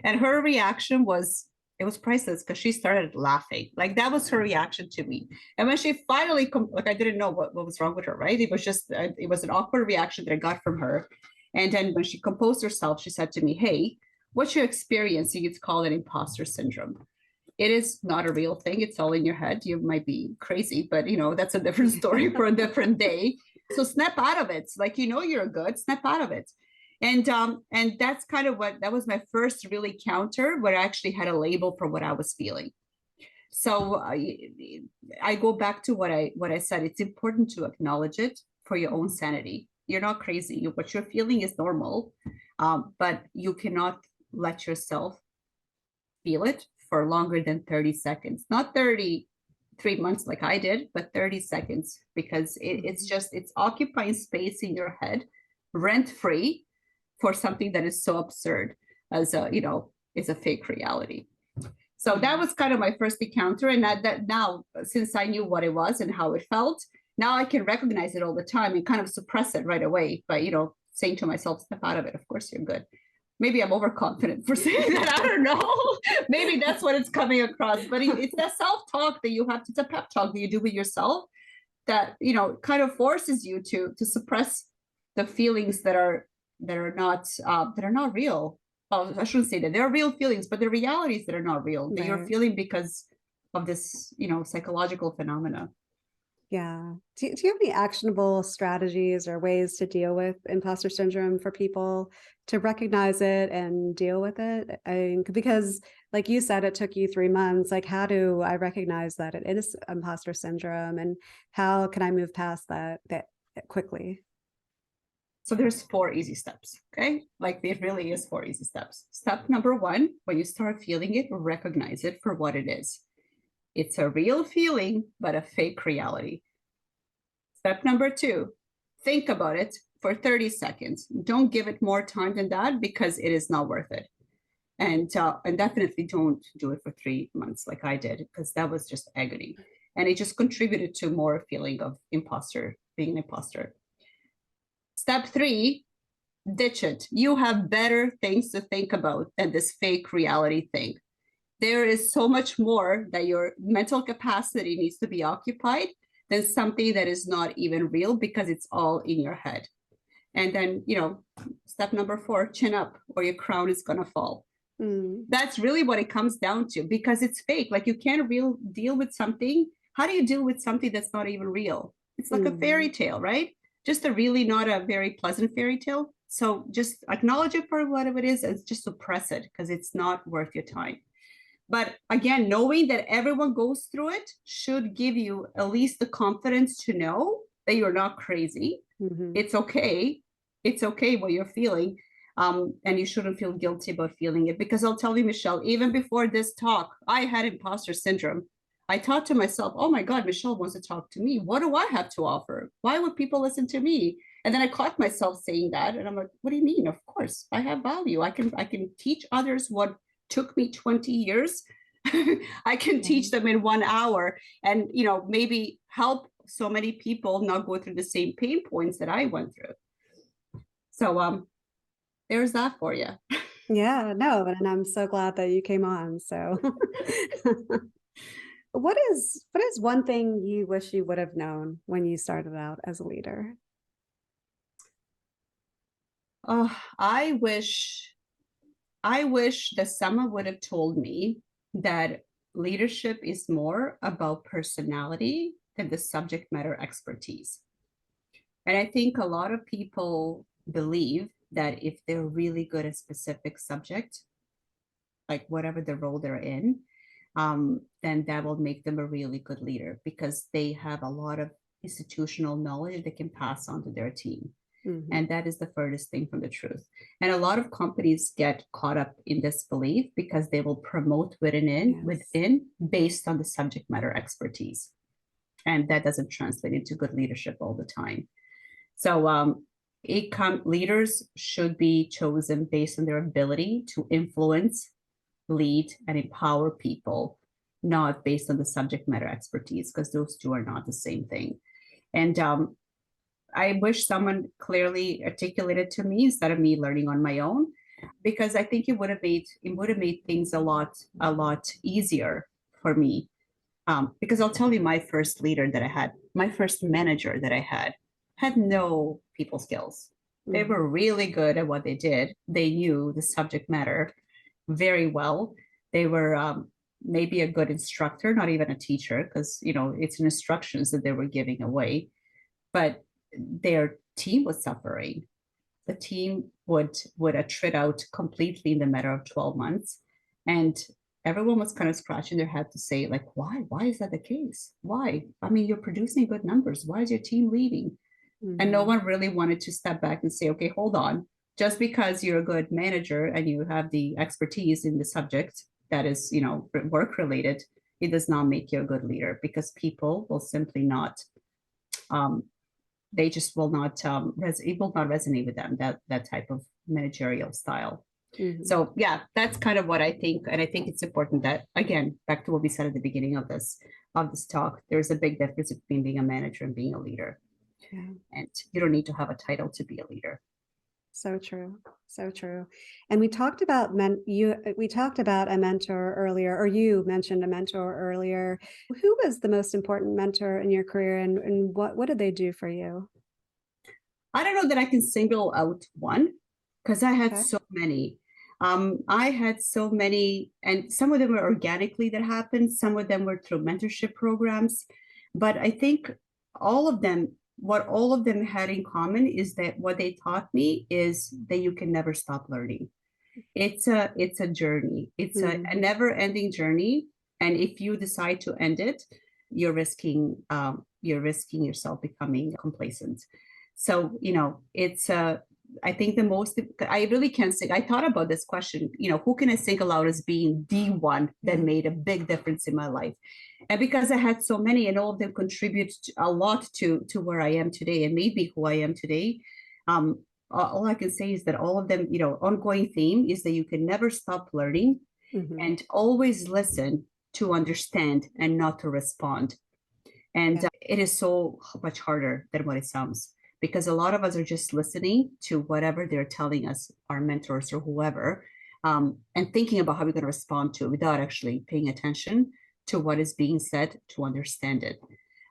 And her reaction was, it was priceless, because she started laughing. Like that was her reaction to me. And when she finally, like I didn't know what was wrong with her, right? It was just, it was an awkward reaction that I got from her. And then when she composed herself, she said to me, "Hey, what you're experiencing, it's called an imposter syndrome. It is not a real thing. It's all in your head. You might be crazy, but that's a different story for a different day. So snap out of it. Like, you're good, snap out of it." And that's kind of that was my first really counter where I actually had a label for what I was feeling. So I go back to what I said. It's important to acknowledge it for your own sanity. You're not crazy. What you're feeling is normal, but you cannot let yourself feel it for longer than 30 seconds, not 33 months like I did, but 30 seconds, because it's occupying space in your head rent free for something that is so absurd as is a fake reality. So that was kind of my first encounter. And that now, since I knew what it was and how it felt, now I can recognize it all the time and kind of suppress it right away by, saying to myself, "Step out of it. Of course you're good." Maybe I'm overconfident for saying that. I don't know. Maybe that's what it's coming across. But it's that self-talk that you have to, it's a pep talk that you do with yourself that, kind of forces you to suppress the feelings that are not real. Well, I shouldn't say that. They're real feelings, but the realities that are not real, that you're feeling because of this, psychological phenomena. Yeah. Do you have any actionable strategies or ways to deal with imposter syndrome for people to recognize it and deal with it? Because like you said, it took you 3 months. Like, how do I recognize that it is imposter syndrome, and how can I move past that quickly? So there's 4 easy steps, okay? Like it really is 4 easy steps. Step number 1, when you start feeling it, recognize it for what it is. It's a real feeling, but a fake reality. Step number 2, think about it for 30 seconds. Don't give it more time than that, because it is not worth it. And definitely don't do it for 3 months like I did, because that was just agony. And it just contributed to more feeling of being an imposter. Step 3, ditch it. You have better things to think about than this fake reality thing. There is so much more that your mental capacity needs to be occupied than something that is not even real, because it's all in your head. And then, step number 4, chin up or your crown is going to fall. That's really what it comes down to, because it's fake. Like you can't deal with something. How do you deal with something that's not even real? It's like a fairy tale, right? Just not a very pleasant fairy tale. So just acknowledge it for what it is and just suppress it, because it's not worth your time. But again, knowing that everyone goes through it should give you at least the confidence to know that you're not crazy. It's okay. It's okay what you're feeling. And you shouldn't feel guilty about feeling it, because I'll tell you, Michelle, even before this talk, I had imposter syndrome. I thought to myself, oh my God, Michelle wants to talk to me. What do I have to offer? Why would people listen to me? And then I caught myself saying that. And I'm like, what do you mean? Of course, I have value. I can teach others what took me 20 years. I can teach them in 1 hour and, maybe help so many people not go through the same pain points that I went through. So there's that for you. Yeah, no, and I'm so glad that you came on. So what is one thing you wish you would have known when you started out as a leader? Oh, I wish that someone would have told me that leadership is more about personality than the subject matter expertise. And I think a lot of people believe that if they're really good at specific subject, like whatever the role they're in, then that will make them a really good leader because they have a lot of institutional knowledge they can pass on to their team. Mm-hmm. And that is the furthest thing from the truth. And a lot of companies get caught up in this belief because they will promote within based on the subject matter expertise. And that doesn't translate into good leadership all the time. So leaders should be chosen based on their ability to influence, lead, and empower people, not based on the subject matter expertise, because those two are not the same thing. And I wish someone clearly articulated to me instead of me learning on my own, because I think it would have made things a lot easier for me. Because I'll tell you, my first manager that I had no people skills. They were really good at what they did. They knew the subject matter very well. They were maybe a good instructor, not even a teacher, because it's instructions that they were giving away. But their team was suffering. The team would attrit out completely in the matter of 12 months. And everyone was kind of scratching their head to say, like, why? Why is that the case? Why? I mean, you're producing good numbers. Why is your team leaving? Mm-hmm. And no one really wanted to step back and say, okay, hold on. Just because you're a good manager and you have the expertise in the subject that is, work related, it does not make you a good leader, because people will simply not they just will not it will not resonate with them, that type of managerial style. Mm-hmm. So yeah, that's kind of what I think. And I think it's important that, again, back to what we said at the beginning of this talk, there's a big difference between being a manager and being a leader. Yeah. And you don't need to have a title to be a leader. So true. So true. And we talked about a mentor earlier, or you mentioned a mentor earlier. Who was the most important mentor in your career, and what did they do for you? I don't know that I can single out one, because I had so many. I had so many, and some of them were organically that happened. Some of them were through mentorship programs. But I think what all of them had in common is that what they taught me is that you can never stop learning. It's a journey. It's a never-ending journey. And if you decide to end it, you're risking yourself becoming complacent. So, it's I think I really can't say. I thought about this question, who can I single out as being the one that made a big difference in my life? And because I had so many, and all of them contribute a lot to where I am today and maybe who I am today, all I can say is that all of them, ongoing theme is that you can never stop learning, and always listen to understand and not to respond. And it is so much harder than what it sounds, because a lot of us are just listening to whatever they're telling us, our mentors or whoever, and thinking about how we're going to respond to it without actually paying attention to what is being said to understand it.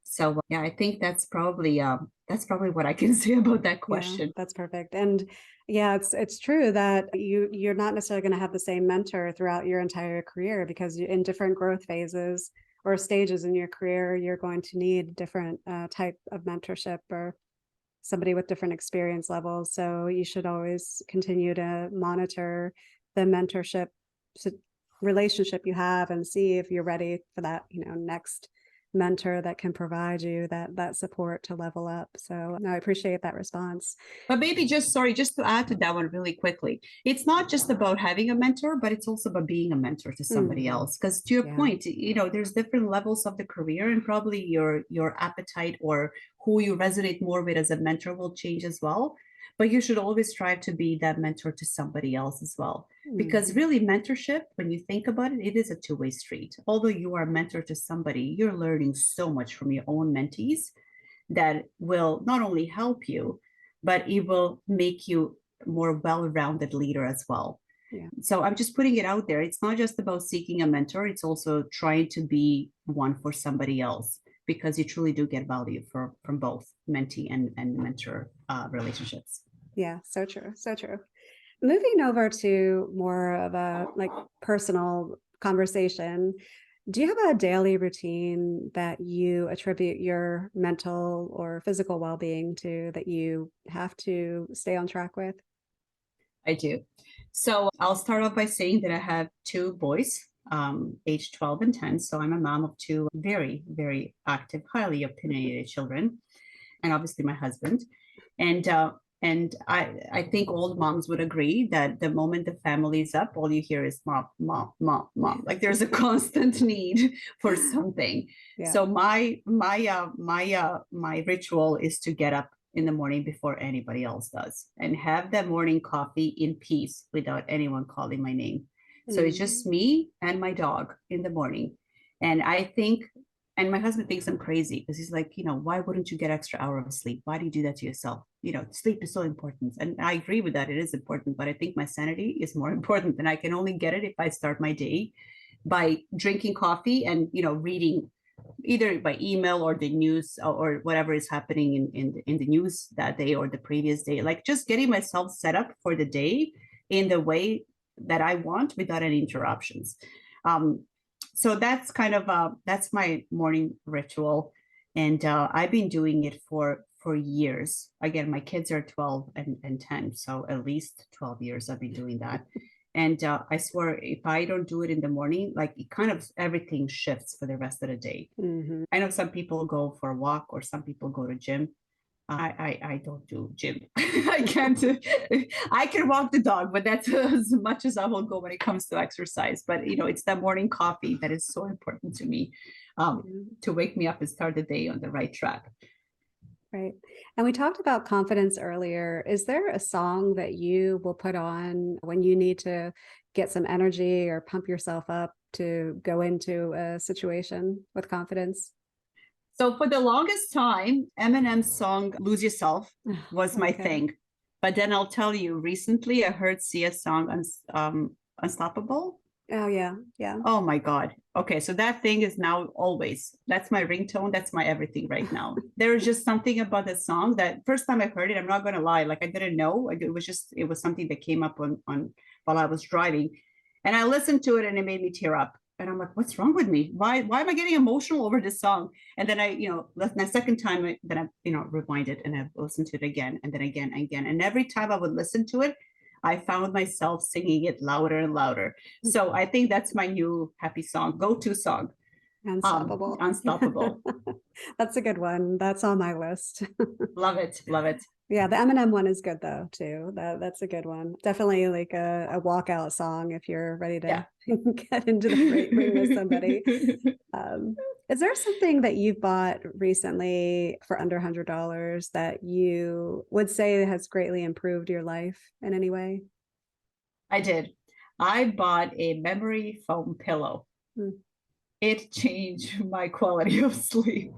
So yeah, I think that's probably what I can say about that question. Yeah, that's perfect. And yeah, it's true that you're not necessarily going to have the same mentor throughout your entire career, because in different growth phases or stages in your career, you're going to need different type of mentorship, or somebody with different experience levels. So you should always continue to monitor the mentorship relationship you have and see if you're ready for that, next mentor that can provide you that support to level up. So no, I appreciate that response. But maybe just to add to that one really quickly, it's not just about having a mentor, but it's also about being a mentor to somebody else. Because to your point, there's different levels of the career, and probably your appetite or who you resonate more with as a mentor will change as well. But you should always strive to be that mentor to somebody else as well. Because really, mentorship, when you think about it, it is a two-way street. Although you are a mentor to somebody, you're learning so much from your own mentees that will not only help you, but it will make you more well-rounded leader as well. Yeah. So I'm just putting it out there. It's not just about seeking a mentor. It's also trying to be one for somebody else, because you truly do get value from both mentee and mentor relationships. Yeah, so true. So true. Moving over to more of a personal conversation, do you have a daily routine that you attribute your mental or physical well-being to, that you have to stay on track with? I do. So I'll start off by saying that I have two boys, age 12 and 10. So I'm a mom of two very, very active, highly opinionated children, and obviously my husband. And I think all moms would agree that the moment the family is up, all you hear is mom, mom, mom, mom. Like there's a constant need for something. Yeah. So my ritual is to get up in the morning before anybody else does and have that morning coffee in peace without anyone calling my name. So it's just me and my dog in the morning. And I think, and my husband thinks I'm crazy because he's like, why wouldn't you get extra hour of sleep? Why do you do that to yourself? Sleep is so important. And I agree with that. It is important, but I think my sanity is more important. And I can only get it if I start my day by drinking coffee and, reading either by email or the news or whatever is happening in the news that day or the previous day, like just getting myself set up for the day in the way that I want without any interruptions. So that's kind of that's my morning ritual, and I've been doing it for years. Again, my kids are 12 and 10, so at least 12 years I've been doing that. And I swear, if I don't do it in the morning, like it kind of everything shifts for the rest of the day. I know some people go for a walk or some people go to gym. I don't do gym. I can't. I can walk the dog, but that's as much as I will go when it comes to exercise. But it's that morning coffee that is so important to me, to wake me up and start the day on the right track. Right. And we talked about confidence earlier. Is there a song that you will put on when you need to get some energy or pump yourself up to go into a situation with confidence? So for the longest time, Eminem's song "Lose Yourself" was my thing. But then I'll tell you, recently I heard Sia's song "Unstoppable." Oh yeah, yeah. Oh my God. Okay, so that thing is now always. That's my ringtone. That's my everything right now. There is just something about the song that first time I heard it, I'm not going to lie, like I didn't know. It was something that came up on while I was driving, and I listened to it and it made me tear up. And I'm like, what's wrong with me? Why am I getting emotional over this song? And then the second time, then I, rewind it and I listened to it again and then again and again. And every time I would listen to it, I found myself singing it louder and louder. So I think that's my new happy song, go-to song. Unstoppable. Unstoppable. That's a good one. That's on my list. Love it. Love it. Yeah, the Eminem one is good though too. That's a good one. Definitely like a walkout song if you're ready to get into the right room with somebody. Is there something that you've bought recently for under $100 that you would say has greatly improved your life in any way? I did. I bought a memory foam pillow. It changed my quality of sleep.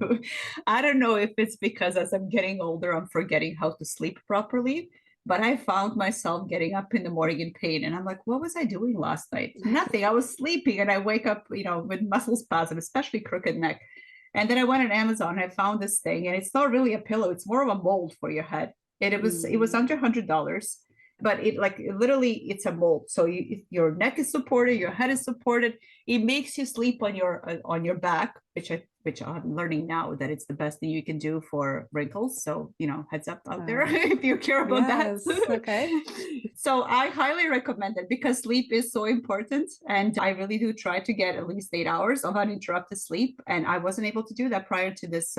I don't know if it's because as I'm getting older, I'm forgetting how to sleep properly, but I found myself getting up in the morning in pain. And I'm like, what was I doing last night? Nothing. I was sleeping and I wake up, with muscle spasm, especially crooked neck. And then I went on Amazon and I found this thing, and it's not really a pillow. It's more of a mold for your head. And it was under $100. But literally it's a mold. So your neck is supported, your head is supported. It makes you sleep on your back, which I'm learning now that it's the best thing you can do for wrinkles. So, heads up out there if you care about that. Okay. So I highly recommend it because sleep is so important. And I really do try to get at least 8 hours of uninterrupted sleep. And I wasn't able to do that prior to this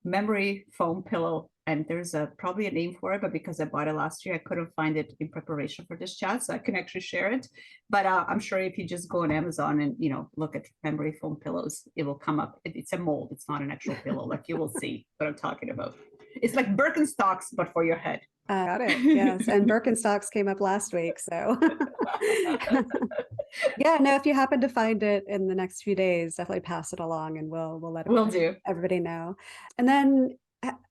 memory foam pillow. And there's probably a name for it, but because I bought it last year, I couldn't find it in preparation for this chat, so I can actually share it. But I'm sure if you just go on Amazon and look at memory foam pillows, it will come up. It's a mold. It's not an actual pillow. Like you will see what I'm talking about. It's like Birkenstocks, but for your head. Got it. Yes, and Birkenstocks came up last week, so yeah. No, if you happen to find it in the next few days, definitely pass it along, and we'll let everybody know. And then,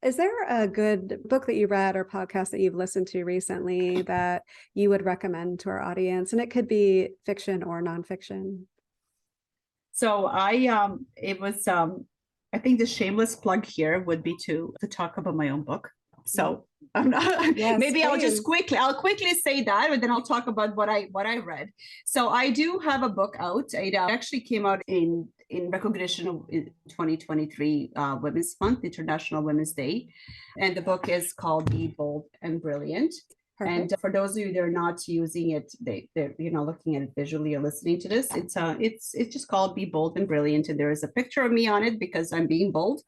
is there a good book that you read or podcast that you've listened to recently that you would recommend to our audience? And it could be fiction or nonfiction. So I think the shameless plug here would be to talk about my own book. So maybe I'll quickly say that, and then I'll talk about what I read. So I do have a book out. It actually came out in recognition of 2023 Women's Month, International Women's Day. And the book is called Be Bold and Brilliant. And for those of you that are not using it, they're looking at it visually or listening to this. It's just called Be Bold and Brilliant, and there is a picture of me on it because I'm being bold.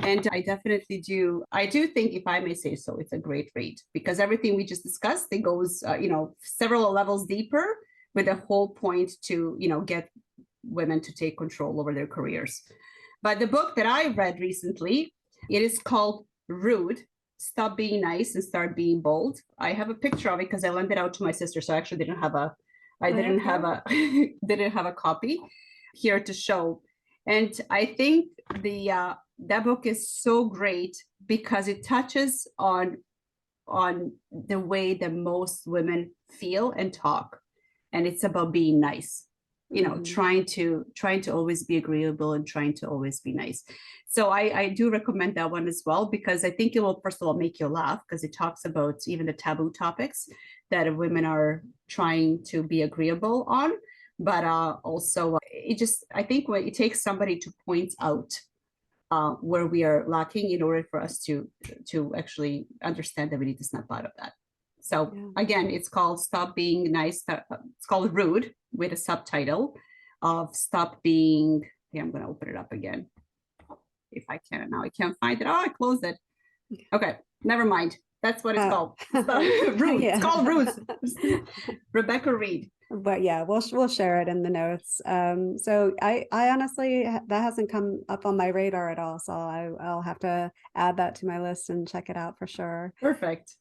And I definitely do. I do think, if I may say so, it's a great read because everything we just discussed, it goes, several levels deeper with the whole point to, get women to take control over their careers. But the book that I read recently, it is called Rude: Stop Being Nice and Start Being Bold. I have a picture of it because I lent it out to my sister, so I actually didn't have a didn't have a copy here to show. And I think that book is so great because it touches on the way that most women feel and talk, and it's about being nice. Trying to always be agreeable and trying to always be nice. So I do recommend that one as well, because I think it will, first of all, make you laugh because it talks about even the taboo topics that women are trying to be agreeable on. But also, I think when it takes somebody to point out where we are lacking in order for us to actually understand that we need to snap out of that. So again, it's called Stop Being Nice. It's called Rude with a subtitle of Stop Being. Yeah, I'm going to open it up again if I can. Now I can't find it. Oh, I closed it. Okay, never mind. That's what it's called. Rude. It's called Rude. Rebecca Reed. But yeah, we'll share it in the notes. So I honestly, that hasn't come up on my radar at all. So I'll have to add that to my list and check it out for sure. Perfect.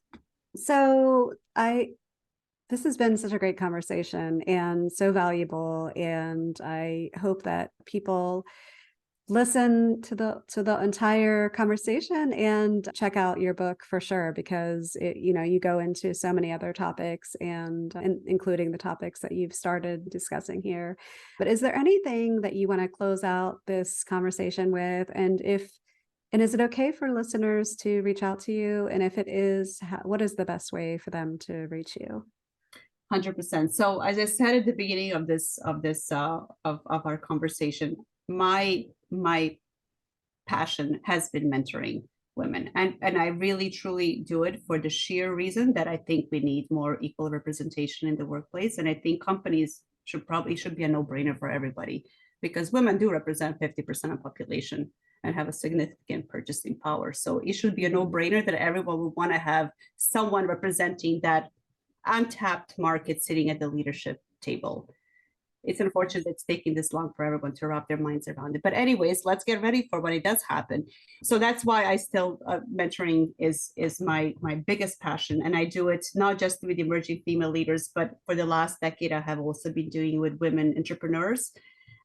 So this has been such a great conversation and so valuable. And I hope that people listen to the entire conversation and check out your book for sure, because you go into so many other topics and including the topics that you've started discussing here. But is there anything that you want to close out this conversation with? And is it okay for listeners to reach out to you? And if it is, what is the best way for them to reach you? 100%. So as I said at the beginning of our conversation, my passion has been mentoring women, and I really truly do it for the sheer reason that I think we need more equal representation in the workplace, and I think companies should be a no-brainer for everybody, because women do represent 50% of population and have a significant purchasing power. So it should be a no-brainer that everyone would want to have someone representing that untapped market sitting at the leadership table. It's unfortunate it's taking this long for everyone to wrap their minds around it. But anyways, let's get ready for when it does happen. So that's why I still, mentoring is my biggest passion. And I do it not just with emerging female leaders, but for the last decade, I have also been doing it with women entrepreneurs,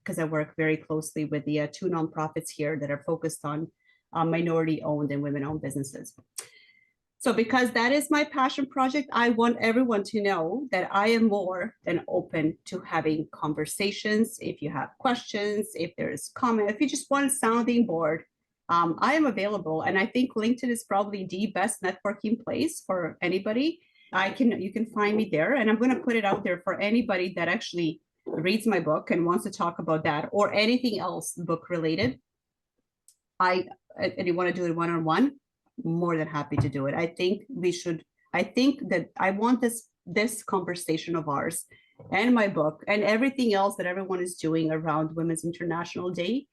because I work very closely with the two nonprofits here that are focused on minority-owned and women-owned businesses. So because that is my passion project, I want everyone to know that I am more than open to having conversations. If you have questions, if there's comment, if you just want a sounding board, I am available. And I think LinkedIn is probably the best networking place for anybody. You can find me there, and I'm going to put it out there for anybody that actually reads my book and wants to talk about that or anything else book related. And you want to do it one-on-one, more than happy to do it. I think that I want this conversation of ours and my book and everything else that everyone is doing around Women's International Day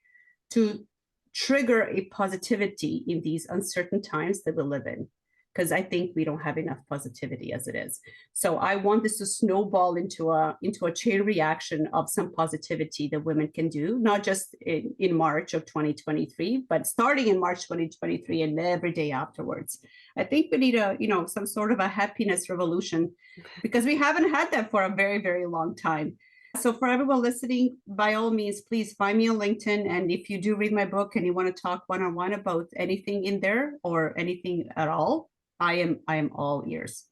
to trigger a positivity in these uncertain times that we live in, because I think we don't have enough positivity as it is. So I want this to snowball into a chain reaction of some positivity that women can do, not just in March of 2023, but starting in March 2023 and every day afterwards. I think we need some sort of a happiness revolution, because we haven't had that for a very, very long time. So for everyone listening, by all means, please find me on LinkedIn. And if you do read my book and you want to talk one-on-one about anything in there or anything at all, I am all ears.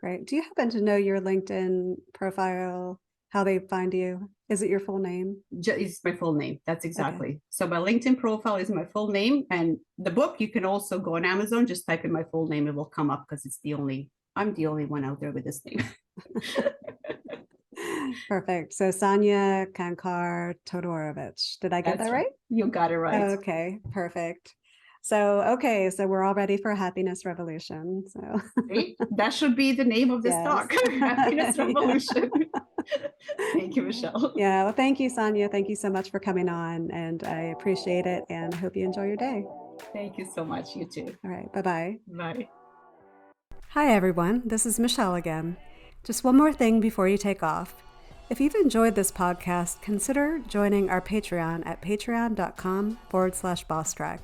Great. Do you happen to know your LinkedIn profile, how they find you? Is it your full name? It's my full name. That's exactly. Okay. So my LinkedIn profile is my full name, and the book, you can also go on Amazon, just type in my full name, it will come up, because I'm the only one out there with this name. Perfect. So Sanja Cancar-Todorovic. Did I get that right? You got it right. Okay, perfect. Okay, so we're all ready for a happiness revolution. So that should be the name of this Yes. talk, Happiness Revolution. Thank you, Michelle. Yeah, well, thank you, Sanja. Thank you so much for coming on, and I appreciate it, and I hope you enjoy your day. Thank you so much. You too. All right, bye-bye. Bye. Hi, everyone. This is Michelle again. Just one more thing before you take off. If you've enjoyed this podcast, consider joining our Patreon at patreon.com/Bosstrack,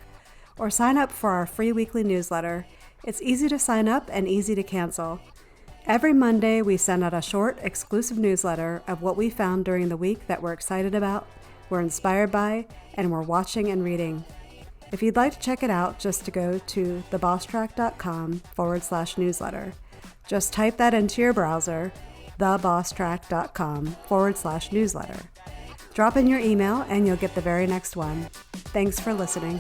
or sign up for our free weekly newsletter. It's easy to sign up and easy to cancel. Every Monday, we send out a short, exclusive newsletter of what we found during the week that we're excited about, we're inspired by, and we're watching and reading. If you'd like to check it out, just to go to thebosstrack.com/newsletter. Just type that into your browser, thebosstrack.com/newsletter. Drop in your email and you'll get the very next one. Thanks for listening.